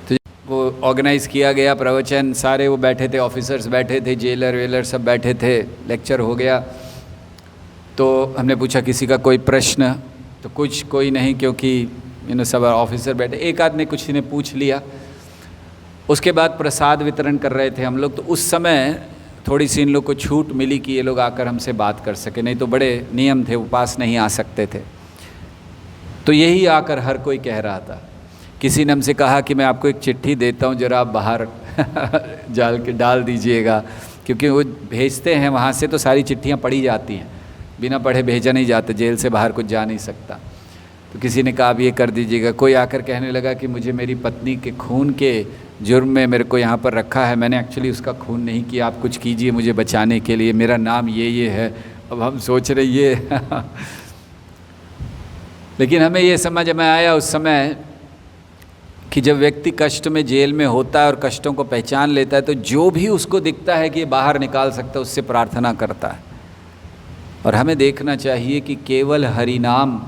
तो वो ऑर्गेनाइज़ किया गया प्रवचन, सारे वो बैठे थे, ऑफिसर्स बैठे थे, जेलर वेलर सब बैठे थे, लेक्चर हो गया। तो हमने पूछा किसी का कोई प्रश्न, तो कुछ कोई नहीं, क्योंकि सब ऑफिसर बैठे। एक आदमी कुछ ने पूछ लिया। उसके बाद प्रसाद वितरण कर रहे थे हम लोग। तो उस समय थोड़ी सी इन लोग को छूट मिली कि ये लोग आकर हमसे बात कर सके, नहीं तो बड़े नियम थे, वो पास नहीं आ सकते थे। तो यही आकर हर कोई कह रहा था। किसी ने हमसे कहा कि मैं आपको एक चिट्ठी देता हूँ, जरा आप बाहर जाल के डाल दीजिएगा, क्योंकि वो भेजते हैं वहाँ से तो सारी चिट्ठियाँ पढ़ी जाती हैं, बिना पढ़े भेजा नहीं जाता, जेल से बाहर कुछ जा नहीं सकता। तो किसी ने कहा अब ये कर दीजिएगा। कोई आकर कहने लगा कि मुझे मेरी पत्नी के खून के जुर्म में मेरे को यहाँ पर रखा है, मैंने एक्चुअली उसका खून नहीं किया, आप कुछ कीजिए मुझे बचाने के लिए, मेरा नाम ये है। अब हम सोच रहे ये लेकिन हमें ये समझ में आया उस समय कि जब व्यक्ति कष्ट में जेल में होता है और कष्टों को पहचान लेता है, तो जो भी उसको दिखता है कि ये बाहर निकाल सकता है, उससे प्रार्थना करता है। और हमें देखना चाहिए कि केवल हरि नाम,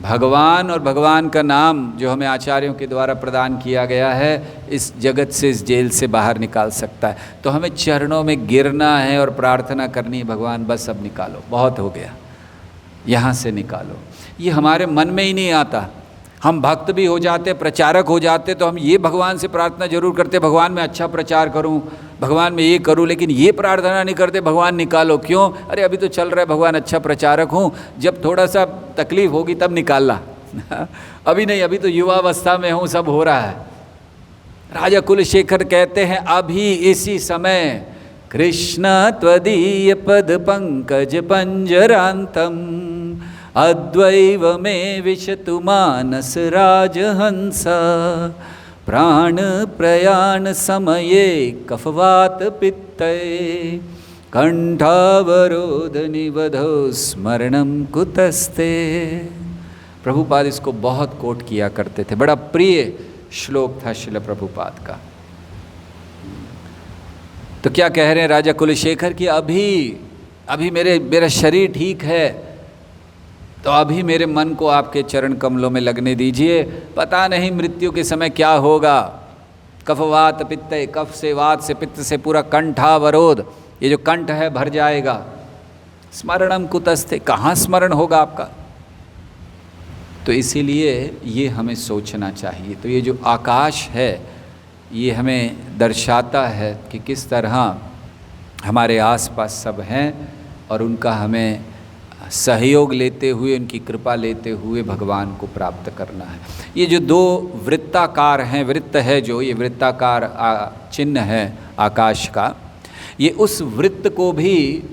भगवान और भगवान का नाम जो हमें आचार्यों के द्वारा प्रदान किया गया है, इस जगत से, इस जेल से बाहर निकाल सकता है। तो हमें चरणों में गिरना है और प्रार्थना करनी है, भगवान बस अब निकालो, बहुत हो गया, यहाँ से निकालो। ये हमारे मन में ही नहीं आता। हम भक्त भी हो जाते, प्रचारक हो जाते, तो हम ये भगवान से प्रार्थना जरूर करते, भगवान मैं अच्छा प्रचार करूं, भगवान मैं ये करूं, लेकिन ये प्रार्थना नहीं करते भगवान निकालो। क्यों? अरे अभी तो चल रहा है, भगवान अच्छा प्रचारक हूं, जब थोड़ा सा तकलीफ होगी तब निकालना अभी नहीं, अभी तो युवावस्था में हूं, सब हो रहा है। राजा कुलशेखर कहते हैं अभी इसी समय कृष्ण त्वदीय पद पंकज पंजरांतम अद्वैव में विशतु मानस राजहंस प्राण प्रयाण समये कफवात पित्तये कंठावरोध निवधो स्मरणम कुतस्ते। प्रभुपाद इसको बहुत कोट किया करते थे, बड़ा प्रिय श्लोक था श्रील प्रभुपाद का। तो क्या कह रहे हैं राजा कुलशेखर कि अभी मेरा शरीर ठीक है, तो अभी मेरे मन को आपके चरण कमलों में लगने दीजिए, पता नहीं मृत्यु के समय क्या होगा। कफवात पित्त, कफ से, वात से, पित्त से पूरा कंठावरोध, ये जो कंठ है भर जाएगा। स्मरणम कुतस्ते, कहाँ स्मरण होगा आपका? तो इसीलिए ये हमें सोचना चाहिए। तो ये जो आकाश है ये हमें दर्शाता है कि किस तरह हमारे आसपास सब हैं और उनका हमें सहयोग लेते हुए, उनकी कृपा लेते हुए भगवान को प्राप्त करना है। ये जो दो वृत्ताकार हैं, वृत्त है जो, ये वृत्ताकार चिन्ह है आकाश का, ये उस वृत्त को भी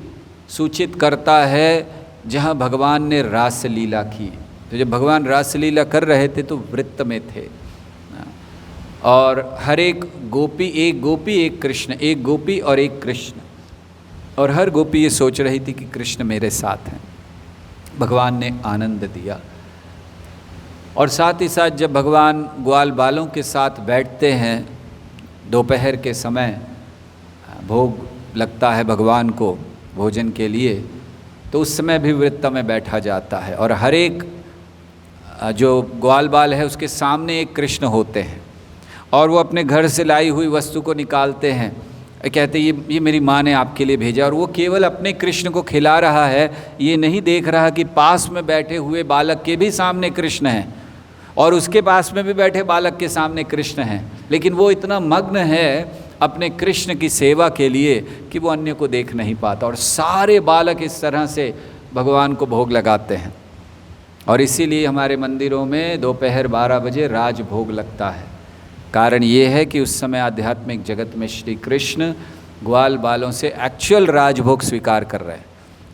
सूचित करता है जहाँ भगवान ने रासलीला की। तो जब भगवान रासलीला कर रहे थे तो वृत्त में थे, और हर एक गोपी एक कृष्ण, एक गोपी और एक कृष्ण, और हर गोपी ये सोच रही थी कि कृष्ण मेरे साथ हैं। भगवान ने आनंद दिया। और साथ ही साथ जब भगवान ग्वाल बालों के साथ बैठते हैं दोपहर के समय, भोग लगता है भगवान को भोजन के लिए, तो उस समय भी वृत्त में बैठा जाता है। और हर एक जो ग्वाल बाल है उसके सामने एक कृष्ण होते हैं, और वो अपने घर से लाई हुई वस्तु को निकालते हैं, कहते ये मेरी माँ ने आपके लिए भेजा। और वो केवल अपने कृष्ण को खिला रहा है, ये नहीं देख रहा कि पास में बैठे हुए बालक के भी सामने कृष्ण हैं और उसके पास में भी बैठे बालक के सामने कृष्ण हैं। लेकिन वो इतना मग्न है अपने कृष्ण की सेवा के लिए कि वो अन्य को देख नहीं पाता। और सारे बालक इस तरह से भगवान को भोग लगाते हैं। और इसीलिए हमारे मंदिरों में दोपहर 12 बजे राजभोग लगता है। कारण ये है कि उस समय आध्यात्मिक जगत में श्री कृष्ण ग्वाल बालों से एक्चुअल राजभोग स्वीकार कर रहे हैं।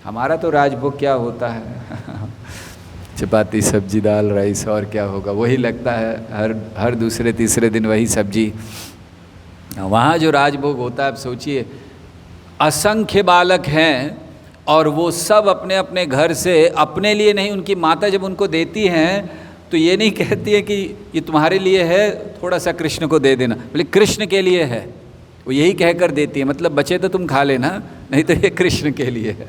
हमारा तो राजभोग क्या होता है चपाती सब्जी दाल राइस, और क्या होगा, वही लगता है हर दूसरे तीसरे दिन वही सब्जी। वहाँ जो राजभोग होता है, अब सोचिए असंख्य बालक हैं और वो सब अपने अपने घर से, अपने लिए नहीं, उनकी माता जब उनको देती हैं तो ये नहीं कहती है कि ये तुम्हारे लिए है, थोड़ा सा कृष्ण को दे देना, बोले कृष्ण के लिए है, वो यही कहकर देती है, मतलब बचे तो तुम खा लेना, नहीं तो ये कृष्ण के लिए है।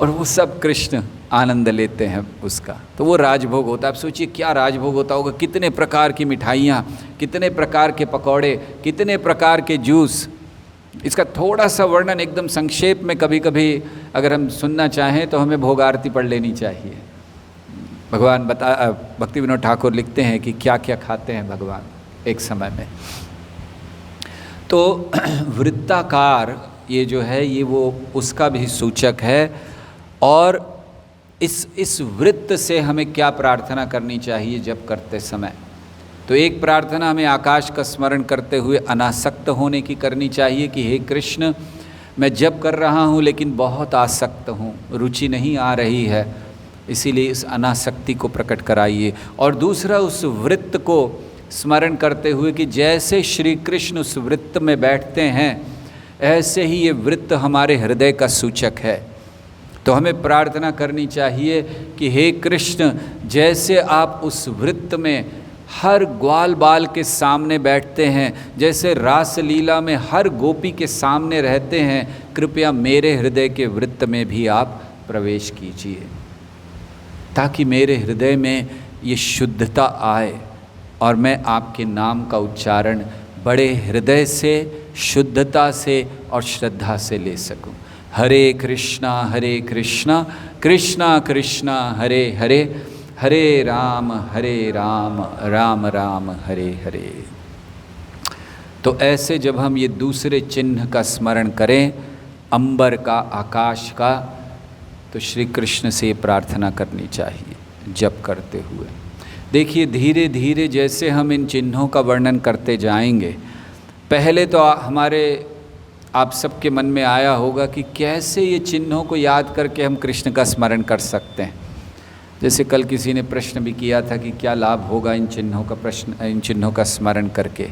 और वो सब कृष्ण आनंद लेते हैं उसका, तो वो राजभोग होता है। आप सोचिए क्या राजभोग होता होगा, कितने प्रकार की मिठाइयाँ, कितने प्रकार के पकौड़े, कितने प्रकार के जूस। इसका थोड़ा सा वर्णन एकदम संक्षेप में कभी कभी अगर हम सुनना चाहें तो हमें भोग आरती पढ़ लेनी चाहिए। भगवान भक्ति विनोद ठाकुर लिखते हैं कि क्या क्या खाते हैं भगवान एक समय में। तो वृत्ताकार ये जो है ये वो उसका भी सूचक है। और इस वृत्त से हमें क्या प्रार्थना करनी चाहिए जब करते समय, तो एक प्रार्थना हमें आकाश का स्मरण करते हुए अनासक्त होने की करनी चाहिए कि हे कृष्ण, मैं जप कर रहा हूँ लेकिन बहुत आसक्त हूँ, रुचि नहीं आ रही है, इसीलिए इस अनासक्ति को प्रकट कराइए। और दूसरा उस वृत्त को स्मरण करते हुए कि जैसे श्री कृष्ण उस वृत्त में बैठते हैं ऐसे ही ये वृत्त हमारे हृदय का सूचक है। तो हमें प्रार्थना करनी चाहिए कि हे कृष्ण, जैसे आप उस वृत्त में हर ग्वाल बाल के सामने बैठते हैं, जैसे रास लीला में हर गोपी के सामने रहते हैं, कृपया मेरे हृदय के वृत्त में भी आप प्रवेश कीजिए, ताकि मेरे हृदय में ये शुद्धता आए और मैं आपके नाम का उच्चारण बड़े हृदय से, शुद्धता से और श्रद्धा से ले सकूं। हरे कृष्णा कृष्णा कृष्णा हरे हरे, हरे राम राम राम हरे हरे। तो ऐसे जब हम ये दूसरे चिन्ह का स्मरण करें, अंबर का, आकाश का, तो श्री कृष्ण से प्रार्थना करनी चाहिए जप करते हुए। देखिए धीरे धीरे जैसे हम इन चिन्हों का वर्णन करते जाएंगे, पहले तो हमारे आप सबके मन में आया होगा कि कैसे ये चिन्हों को याद करके हम कृष्ण का स्मरण कर सकते हैं। जैसे कल किसी ने प्रश्न भी किया था कि क्या लाभ होगा इन चिन्हों का स्मरण करके।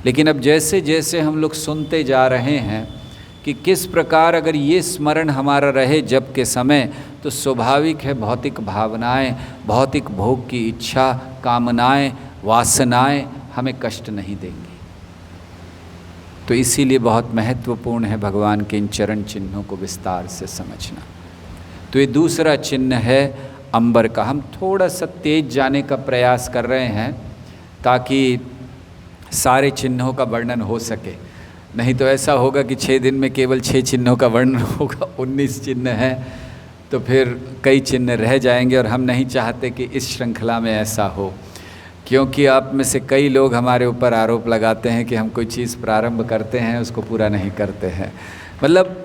लेकिन अब जैसे जैसे हम लोग सुनते जा रहे हैं कि किस प्रकार अगर ये स्मरण हमारा रहे जप के समय, तो स्वाभाविक है भौतिक भावनाएं, भौतिक भोग की इच्छा, कामनाएं, वासनाएं हमें कष्ट नहीं देंगी। तो इसीलिए बहुत महत्वपूर्ण है भगवान के इन चरण चिन्हों को विस्तार से समझना। तो ये दूसरा चिन्ह है अंबर का। हम थोड़ा सा तेज जाने का प्रयास कर रहे हैं ताकि सारे चिन्हों का वर्णन हो सके, नहीं तो ऐसा होगा कि 6 दिन में केवल 6 चिन्हों का वर्णन होगा, 19 चिन्ह हैं तो फिर कई चिन्ह रह जाएंगे। और हम नहीं चाहते कि इस श्रृंखला में ऐसा हो, क्योंकि आप में से कई लोग हमारे ऊपर आरोप लगाते हैं कि हम कोई चीज़ प्रारंभ करते हैं उसको पूरा नहीं करते हैं। मतलब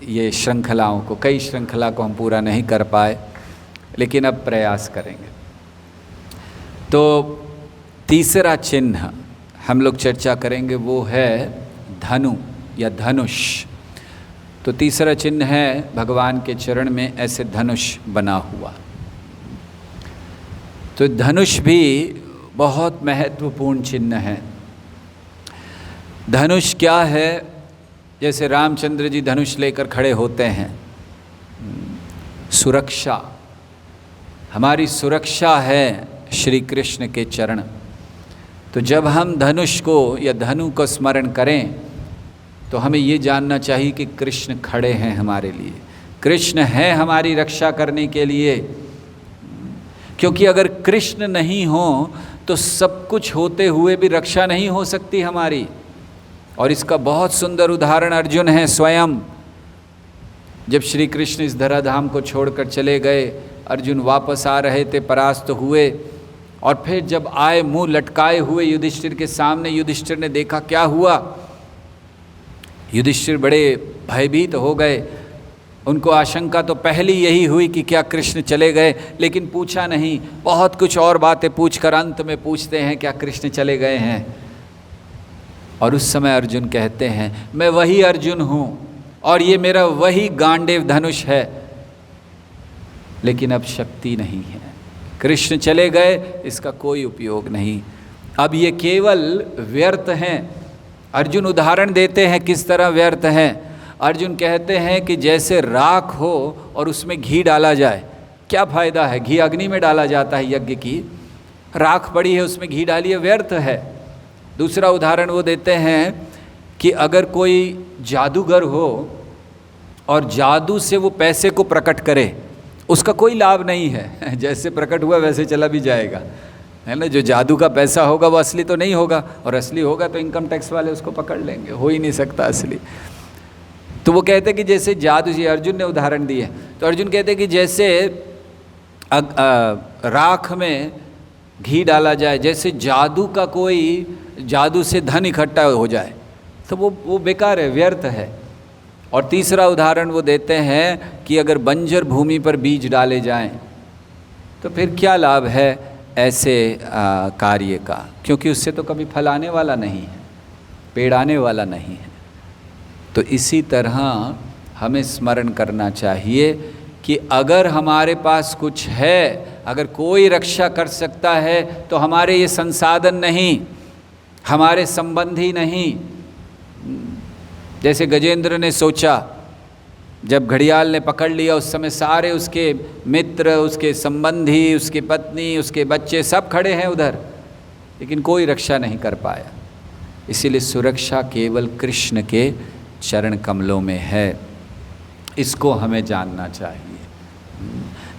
ये श्रृंखलाओं को, कई श्रृंखला को हम पूरा नहीं कर पाए, लेकिन अब प्रयास करेंगे। तो तीसरा चिन्ह हम लोग चर्चा करेंगे वो है धनु या धनुष। तो तीसरा चिन्ह है भगवान के चरण में ऐसे धनुष बना हुआ। तो धनुष भी बहुत महत्वपूर्ण चिन्ह है। धनुष क्या है? जैसे रामचंद्र जी धनुष लेकर खड़े होते हैं, सुरक्षा, हमारी सुरक्षा है श्री कृष्ण के चरण। तो जब हम धनुष को या धनु को स्मरण करें तो हमें ये जानना चाहिए कि कृष्ण खड़े हैं हमारे लिए, कृष्ण हैं हमारी रक्षा करने के लिए। क्योंकि अगर कृष्ण नहीं हो तो सब कुछ होते हुए भी रक्षा नहीं हो सकती हमारी। और इसका बहुत सुंदर उदाहरण अर्जुन है स्वयं। जब श्री कृष्ण इस धराधाम को छोड़कर चले गए, अर्जुन वापस आ रहे थे, परास्त हुए, और फिर जब आए मुंह लटकाए हुए युधिष्ठिर के सामने, युधिष्ठिर ने देखा क्या हुआ। युधिष्ठिर बड़े भयभीत हो गए। उनको आशंका तो पहली यही हुई कि क्या कृष्ण चले गए, लेकिन पूछा नहीं। बहुत कुछ और बातें पूछकर अंत में पूछते हैं क्या कृष्ण चले गए हैं। और उस समय अर्जुन कहते हैं मैं वही अर्जुन हूँ और ये मेरा वही गांडीव धनुष है, लेकिन अब शक्ति नहीं है। कृष्ण चले गए, इसका कोई उपयोग नहीं, अब ये केवल व्यर्थ हैं। अर्जुन उदाहरण देते हैं किस तरह व्यर्थ हैं। अर्जुन कहते हैं कि जैसे राख हो और उसमें घी डाला जाए, क्या फ़ायदा है? घी अग्नि में डाला जाता है यज्ञ की, राख पड़ी है उसमें घी डालिए, व्यर्थ है। दूसरा उदाहरण वो देते हैं कि अगर कोई जादूगर हो और जादू से वो पैसे को प्रकट करे, उसका कोई लाभ नहीं है। जैसे प्रकट हुआ वैसे चला भी जाएगा, है ना। जो जादू का पैसा होगा वो असली तो नहीं होगा, और असली होगा तो इनकम टैक्स वाले उसको पकड़ लेंगे, हो ही नहीं सकता असली। तो वो कहते हैं कि जैसे जादू, जी अर्जुन ने उदाहरण दिए, तो अर्जुन कहते हैं कि जैसे राख में घी डाला जाए, जैसे जादू का कोई जादू से धन इकट्ठा हो जाए तो वो बेकार है, व्यर्थ है। और तीसरा उदाहरण वो देते हैं कि अगर बंजर भूमि पर बीज डाले जाएं तो फिर क्या लाभ है ऐसे कार्य का, क्योंकि उससे तो कभी फल आने वाला नहीं है, पेड़ आने वाला नहीं है। तो इसी तरह हमें स्मरण करना चाहिए कि अगर हमारे पास कुछ है, अगर कोई रक्षा कर सकता है तो हमारे ये संसाधन नहीं, हमारे संबंधी नहीं। जैसे गजेंद्र ने सोचा, जब घड़ियाल ने पकड़ लिया उस समय सारे उसके मित्र, उसके संबंधी, उसकी पत्नी, उसके बच्चे सब खड़े हैं उधर, लेकिन कोई रक्षा नहीं कर पाया। इसीलिए सुरक्षा केवल कृष्ण के चरण कमलों में है, इसको हमें जानना चाहिए।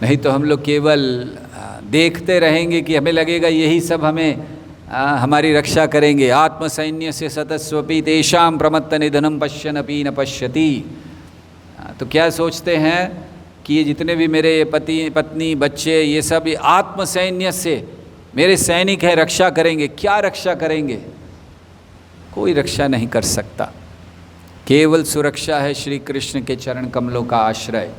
नहीं तो हम लोग केवल देखते रहेंगे कि हमें लगेगा यही सब हमें हमारी रक्षा करेंगे। आत्मसैन्य से सतस्वपि तेषां प्रमत्त निधनम पश्यन अपि न पश्यति। तो क्या सोचते हैं कि ये जितने भी मेरे पति पत्नी बच्चे ये सब आत्मसैन्य से मेरे सैनिक हैं, रक्षा करेंगे। क्या रक्षा करेंगे? कोई रक्षा नहीं कर सकता। केवल सुरक्षा है श्री कृष्ण के चरण कमलों का आश्रय।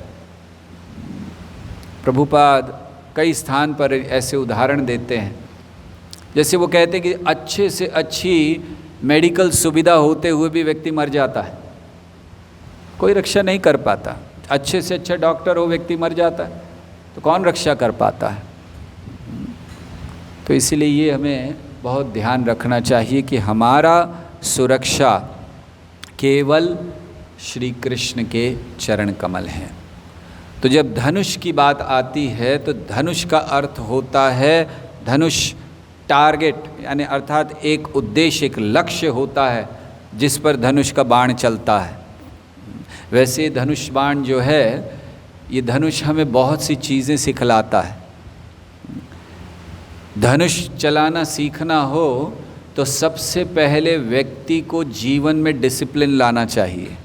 प्रभुपाद कई स्थान पर ऐसे उदाहरण देते हैं, जैसे वो कहते हैं कि अच्छे से अच्छी मेडिकल सुविधा होते हुए भी व्यक्ति मर जाता है, कोई रक्षा नहीं कर पाता। अच्छे से अच्छा डॉक्टर हो, व्यक्ति मर जाता है, तो कौन रक्षा कर पाता है? तो इसीलिए ये हमें बहुत ध्यान रखना चाहिए कि हमारा सुरक्षा केवल श्री कृष्ण के चरण कमल हैं। तो जब धनुष की बात आती है तो धनुष का अर्थ होता है, धनुष टारगेट, यानी अर्थात एक उद्देश्य, एक लक्ष्य होता है जिस पर धनुष का बाण चलता है। वैसे धनुष बाण जो है, ये धनुष हमें बहुत सी चीज़ें सिखलाता है। धनुष चलाना सीखना हो तो सबसे पहले व्यक्ति को जीवन में डिसिप्लिन लाना चाहिए,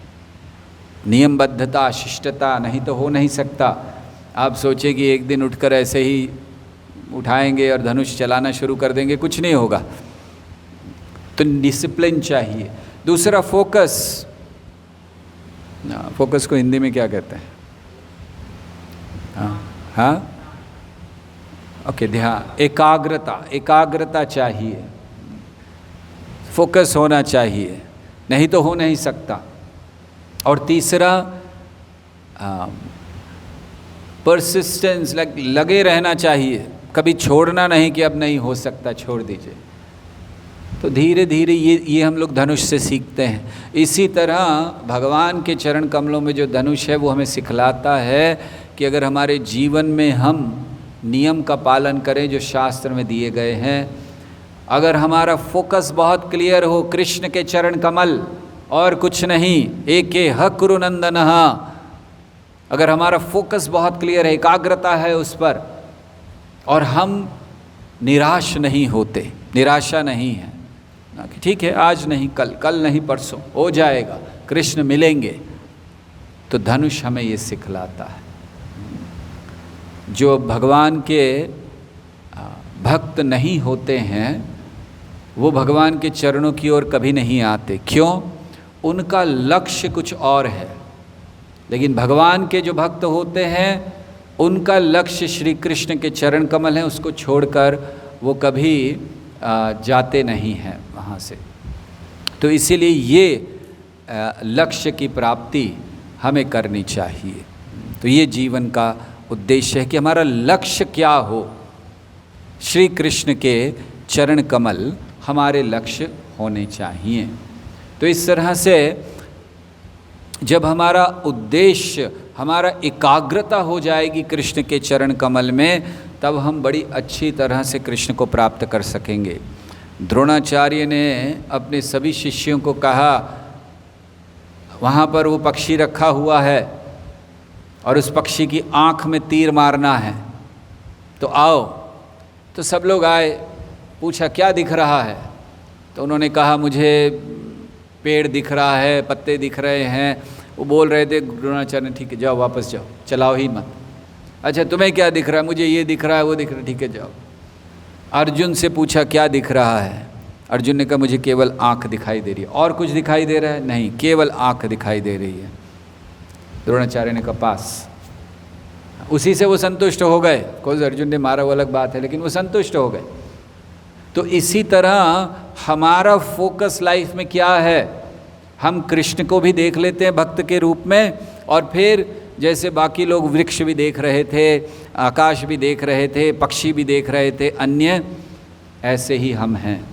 नियमबद्धता, शिष्टता, नहीं तो हो नहीं सकता। आप सोचिए कि एक दिन उठकर ऐसे ही उठाएंगे और धनुष चलाना शुरू कर देंगे, कुछ नहीं होगा। तो डिसिप्लिन चाहिए। दूसरा फोकस, फोकस को हिंदी में क्या कहते हैं? हाँ, ओके, ध्यान, एकाग्रता, एकाग्रता चाहिए, फोकस होना चाहिए, नहीं तो हो नहीं सकता। और तीसरा परसिस्टेंस, लगे रहना चाहिए, कभी छोड़ना नहीं कि अब नहीं हो सकता, छोड़ दीजिए। तो धीरे धीरे ये हम लोग धनुष से सीखते हैं। इसी तरह भगवान के चरण कमलों में जो धनुष है वो हमें सिखलाता है कि अगर हमारे जीवन में हम नियम का पालन करें जो शास्त्र में दिए गए हैं, अगर हमारा फोकस बहुत क्लियर हो कृष्ण के चरण कमल और कुछ नहीं, एके ह कुरु नंदनः, अगर हमारा फोकस बहुत क्लियर है, एकाग्रता है उस पर, और हम निराश नहीं होते, निराशा नहीं है ना कि ठीक है आज नहीं कल, कल नहीं परसों हो जाएगा, कृष्ण मिलेंगे, तो धनुष हमें ये सिखलाता है। जो भगवान के भक्त नहीं होते हैं वो भगवान के चरणों की ओर कभी नहीं आते। क्यों? उनका लक्ष्य कुछ और है। लेकिन भगवान के जो भक्त होते हैं उनका लक्ष्य श्री कृष्ण के चरण कमल हैं, उसको छोड़कर वो कभी जाते नहीं हैं वहाँ से। तो इसीलिए ये लक्ष्य की प्राप्ति हमें करनी चाहिए। तो ये जीवन का उद्देश्य है कि हमारा लक्ष्य क्या हो। श्री कृष्ण के चरण कमल हमारे लक्ष्य होने चाहिए। तो इस तरह से जब हमारा उद्देश्य, हमारा एकाग्रता हो जाएगी कृष्ण के चरण कमल में, तब हम बड़ी अच्छी तरह से कृष्ण को प्राप्त कर सकेंगे। द्रोणाचार्य ने अपने सभी शिष्यों को कहा, वहाँ पर वो पक्षी रखा हुआ है और उस पक्षी की आँख में तीर मारना है, तो आओ। तो सब लोग आए, पूछा क्या दिख रहा है? तो उन्होंने कहा मुझे पेड़ दिख रहा है, पत्ते दिख रहे हैं। वो बोल रहे थे, द्रोणाचार्य ने ठीक है जाओ, वापस जाओ, चलाओ ही मत। अच्छा तुम्हें क्या दिख रहा है? मुझे ये दिख रहा है, वो दिख रहा है, ठीक है जाओ। अर्जुन से पूछा क्या दिख रहा है? अर्जुन ने कहा मुझे केवल आँख दिखाई दे रही है। और कुछ दिखाई दे रहा है? नहीं, केवल आँख दिखाई दे रही है। द्रोणाचार्य ने कहा पास। उसी से वो संतुष्ट हो गए। कोई अर्जुन ने मारा वो अलग बात है, लेकिन वो संतुष्ट हो गए। तो इसी तरह हमारा फोकस लाइफ में क्या है? हम कृष्ण को भी देख लेते हैं भक्त के रूप में, और फिर जैसे बाकी लोग वृक्ष भी देख रहे थे, आकाश भी देख रहे थे, पक्षी भी देख रहे थे, अन्य, ऐसे ही हम हैं।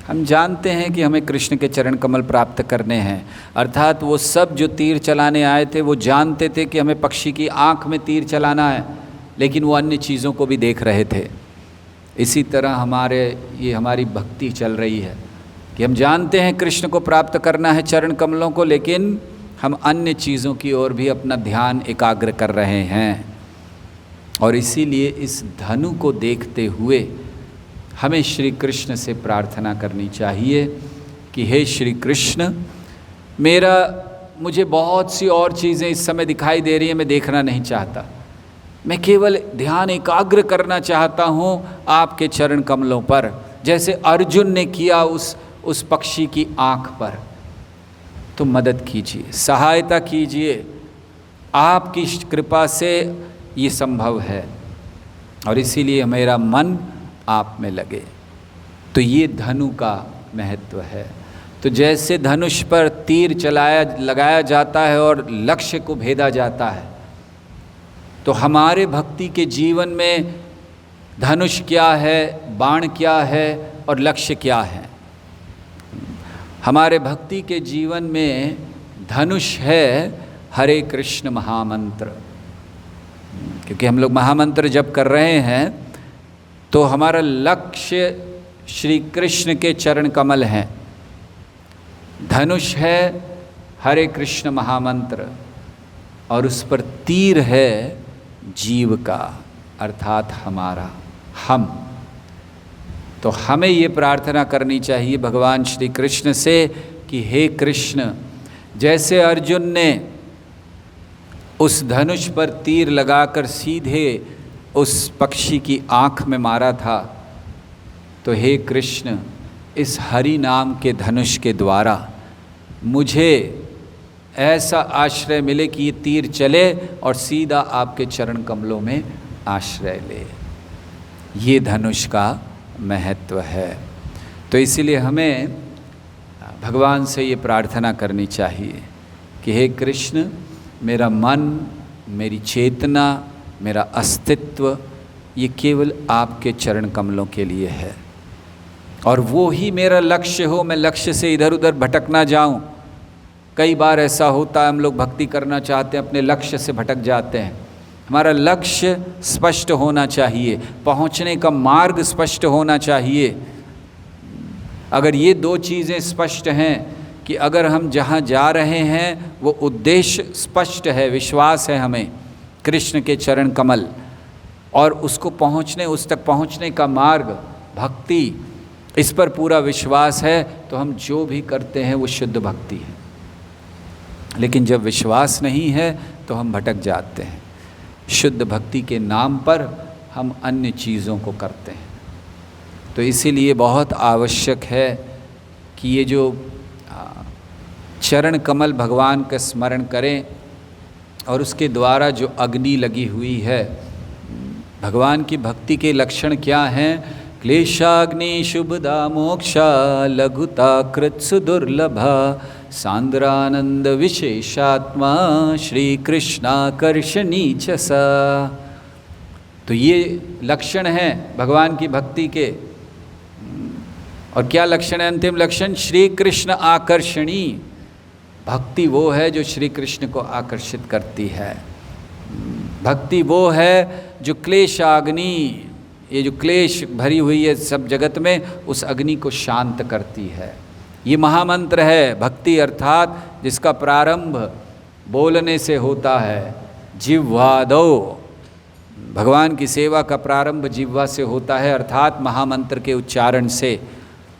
हम जानते हैं कि हमें कृष्ण के चरण कमल प्राप्त करने हैं, अर्थात वो सब जो तीर चलाने आए थे वो जानते थे कि हमें पक्षी की आँख में तीर चलाना है, लेकिन वो अन्य चीज़ों को भी देख रहे थे। इसी तरह हमारी भक्ति चल रही है कि हम जानते हैं कृष्ण को प्राप्त करना है चरण कमलों को, लेकिन हम अन्य चीज़ों की ओर भी अपना ध्यान एकाग्र कर रहे हैं। और इसीलिए इस धनु को देखते हुए हमें श्री कृष्ण से प्रार्थना करनी चाहिए कि हे श्री कृष्ण, मुझे बहुत सी और चीज़ें इस समय दिखाई दे रही हैं, मैं देखना नहीं चाहता, मैं केवल ध्यान एकाग्र करना चाहता हूँ आपके चरण कमलों पर, जैसे अर्जुन ने किया उस पक्षी की आँख पर। तो मदद कीजिए, सहायता कीजिए, आपकी कृपा से ये संभव है, और इसीलिए मेरा मन आप में लगे। तो ये धनु का महत्व है। तो जैसे धनुष पर तीर लगाया जाता है और लक्ष्य को भेदा जाता है, तो हमारे भक्ति के जीवन में धनुष क्या है, बाण क्या है और लक्ष्य क्या है? हमारे भक्ति के जीवन में धनुष है हरे कृष्ण महामंत्र। क्योंकि हम लोग महामंत्र जप कर रहे हैं, तो हमारा लक्ष्य श्री कृष्ण के चरण कमल हैं। धनुष है हरे कृष्ण महामंत्र, और उस पर तीर है जीव का, अर्थात हमारा, हम। तो हमें ये प्रार्थना करनी चाहिए भगवान श्री कृष्ण से कि हे कृष्ण, जैसे अर्जुन ने उस धनुष पर तीर लगाकर सीधे उस पक्षी की आँख में मारा था, तो हे कृष्ण, इस हरि नाम के धनुष के द्वारा मुझे ऐसा आश्रय मिले कि ये तीर चले और सीधा आपके चरण कमलों में आश्रय ले। ये धनुष का महत्व है। तो इसीलिए हमें भगवान से ये प्रार्थना करनी चाहिए कि हे कृष्ण, मेरा मन, मेरी चेतना, मेरा अस्तित्व, ये केवल आपके चरण कमलों के लिए है, और वो ही मेरा लक्ष्य हो, मैं लक्ष्य से इधर उधर भटक ना जाऊं। कई बार ऐसा होता है, हम लोग भक्ति करना चाहते हैं, अपने लक्ष्य से भटक जाते हैं। हमारा लक्ष्य स्पष्ट होना चाहिए, पहुंचने का मार्ग स्पष्ट होना चाहिए। अगर ये दो चीज़ें स्पष्ट हैं कि अगर हम जहाँ जा रहे हैं वो उद्देश्य स्पष्ट है, विश्वास है हमें कृष्ण के चरण कमल, और उसको उस तक पहुँचने का मार्ग भक्ति, इस पर पूरा विश्वास है, तो हम जो भी करते हैं वो शुद्ध भक्ति है। लेकिन जब विश्वास नहीं है तो हम भटक जाते हैं। शुद्ध भक्ति के नाम पर हम अन्य चीज़ों को करते हैं। तो इसीलिए बहुत आवश्यक है कि ये जो चरण कमल भगवान का स्मरण करें, और उसके द्वारा जो अग्नि लगी हुई है, भगवान की भक्ति के लक्षण क्या हैं? क्लेशाग्नि शुभदा मोक्षा लघुता कृत्सु दुर्लभा सांद्रानंद विशेषात्मा श्री कृष्णाकर्षणी च सा। तो ये लक्षण हैं भगवान की भक्ति के। और क्या लक्षण है? अंतिम लक्षण श्री कृष्ण आकर्षणी, भक्ति वो है जो श्री कृष्ण को आकर्षित करती है। भक्ति वो है जो क्लेशाग्नि, ये जो क्लेश भरी हुई है सब जगत में, उस अग्नि को शांत करती है। ये महामंत्र है भक्ति, अर्थात जिसका प्रारंभ बोलने से होता है। जिह्वादो, भगवान की सेवा का प्रारंभ जिह्वा से होता है, अर्थात महामंत्र के उच्चारण से।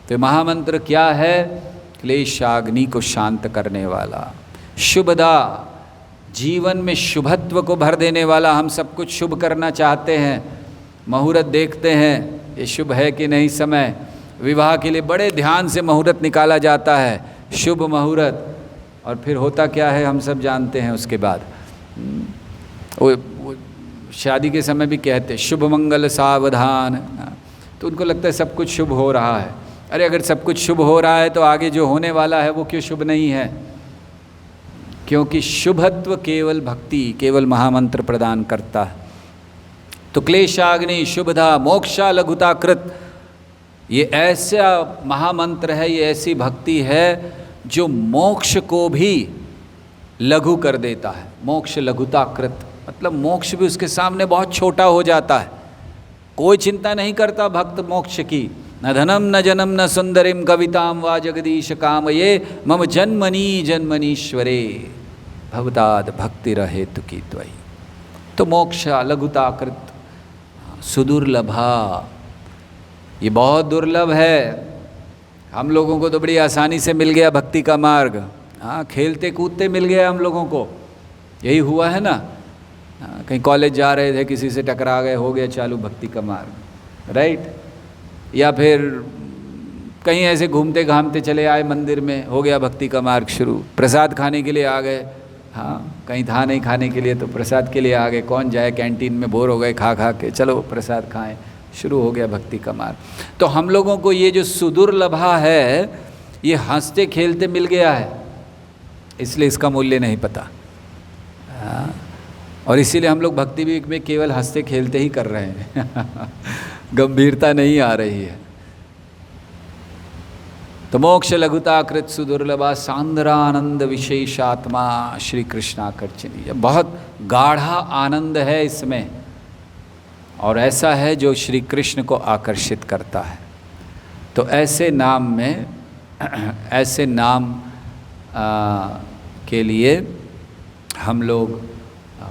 तो महामंत्र क्या है? क्लेशाग्नि को शांत करने वाला, शुभदा, जीवन में शुभत्व को भर देने वाला। हम सब कुछ शुभ करना चाहते हैं, मुहूर्त देखते हैं ये शुभ है कि नहीं समय। विवाह के लिए बड़े ध्यान से मुहूर्त निकाला जाता है, शुभ मुहूर्त, और फिर होता क्या है हम सब जानते हैं। उसके बाद वो शादी के समय भी कहते हैं शुभ मंगल सावधान, तो उनको लगता है सब कुछ शुभ हो रहा है। अरे अगर सब कुछ शुभ हो रहा है तो आगे जो होने वाला है वो क्यों शुभ नहीं है? क्योंकि शुभत्व केवल भक्ति, केवल महामंत्र प्रदान करता है। तो क्लेशाग्नि, शुभधा, मोक्षा लघुता कृत, ये ऐसा महामंत्र है, ये ऐसी भक्ति है जो मोक्ष को भी लघु कर देता है। मोक्ष लघुता कृत मतलब मोक्ष भी उसके सामने बहुत छोटा हो जाता है। कोई चिंता नहीं करता भक्त मोक्ष की। न धनम न जनम न सुंदरिम कविताम वा जगदीश काम ये मम जन्मनी जन्मनीश्वरे भवताद भक्ति रहे तुकी त्वयि। तो मोक्ष लघुताकृत सुदुर्लभा, ये बहुत दुर्लभ है। हम लोगों को तो बड़ी आसानी से मिल गया भक्ति का मार्ग। हाँ, खेलते कूदते मिल गया हम लोगों को, यही हुआ है ना। कहीं कॉलेज जा रहे थे, किसी से टकरा गए, हो गया चालू भक्ति का मार्ग, राइट। या फिर कहीं ऐसे घूमते घामते चले आए मंदिर में, हो गया भक्ति का मार्ग शुरू। प्रसाद खाने के लिए आ गए, हाँ कहीं था नहीं खाने के लिए तो प्रसाद के लिए आ गए। कौन जाए कैंटीन में, बोर हो गए खा खा के, चलो प्रसाद खाएं, शुरू हो गया भक्ति का मार्ग। तो हम लोगों को ये जो सुदुर्लभा है, ये हंसते खेलते मिल गया है, इसलिए इसका मूल्य नहीं पता। और इसीलिए हम लोग भक्ति में केवल हंसते खेलते ही कर रहे हैं गंभीरता नहीं आ रही है। तो मोक्ष लघुताकृत सुदुर्लभा सांद्रानंद विशेषात्मा श्री कृष्णाकर्षणी, बहुत गाढ़ा आनंद है इसमें, और ऐसा है जो श्री कृष्ण को आकर्षित करता है। तो ऐसे नाम में, ऐसे नाम के लिए हम लोग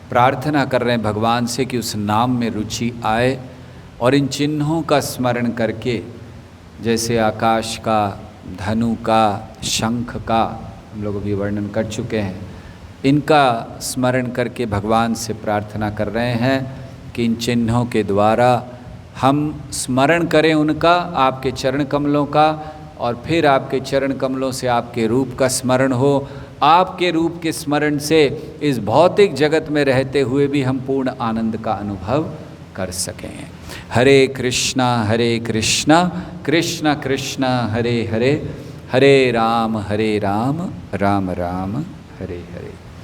प्रार्थना कर रहे हैं भगवान से कि उस नाम में रुचि आए, और इन चिन्हों का स्मरण करके, जैसे आकाश का, धनु का, शंख का हम लोग अभी वर्णन कर चुके हैं, इनका स्मरण करके भगवान से प्रार्थना कर रहे हैं कि इन चिन्हों के द्वारा हम स्मरण करें उनका, आपके चरण कमलों का, और फिर आपके चरण कमलों से आपके रूप का स्मरण हो। आपके रूप के स्मरण से इस भौतिक जगत में रहते हुए भी हम पूर्ण आनंद का अनुभव कर सकें। हरे कृष्णा कृष्ण कृष्ण हरे हरे, हरे राम राम राम हरे हरे।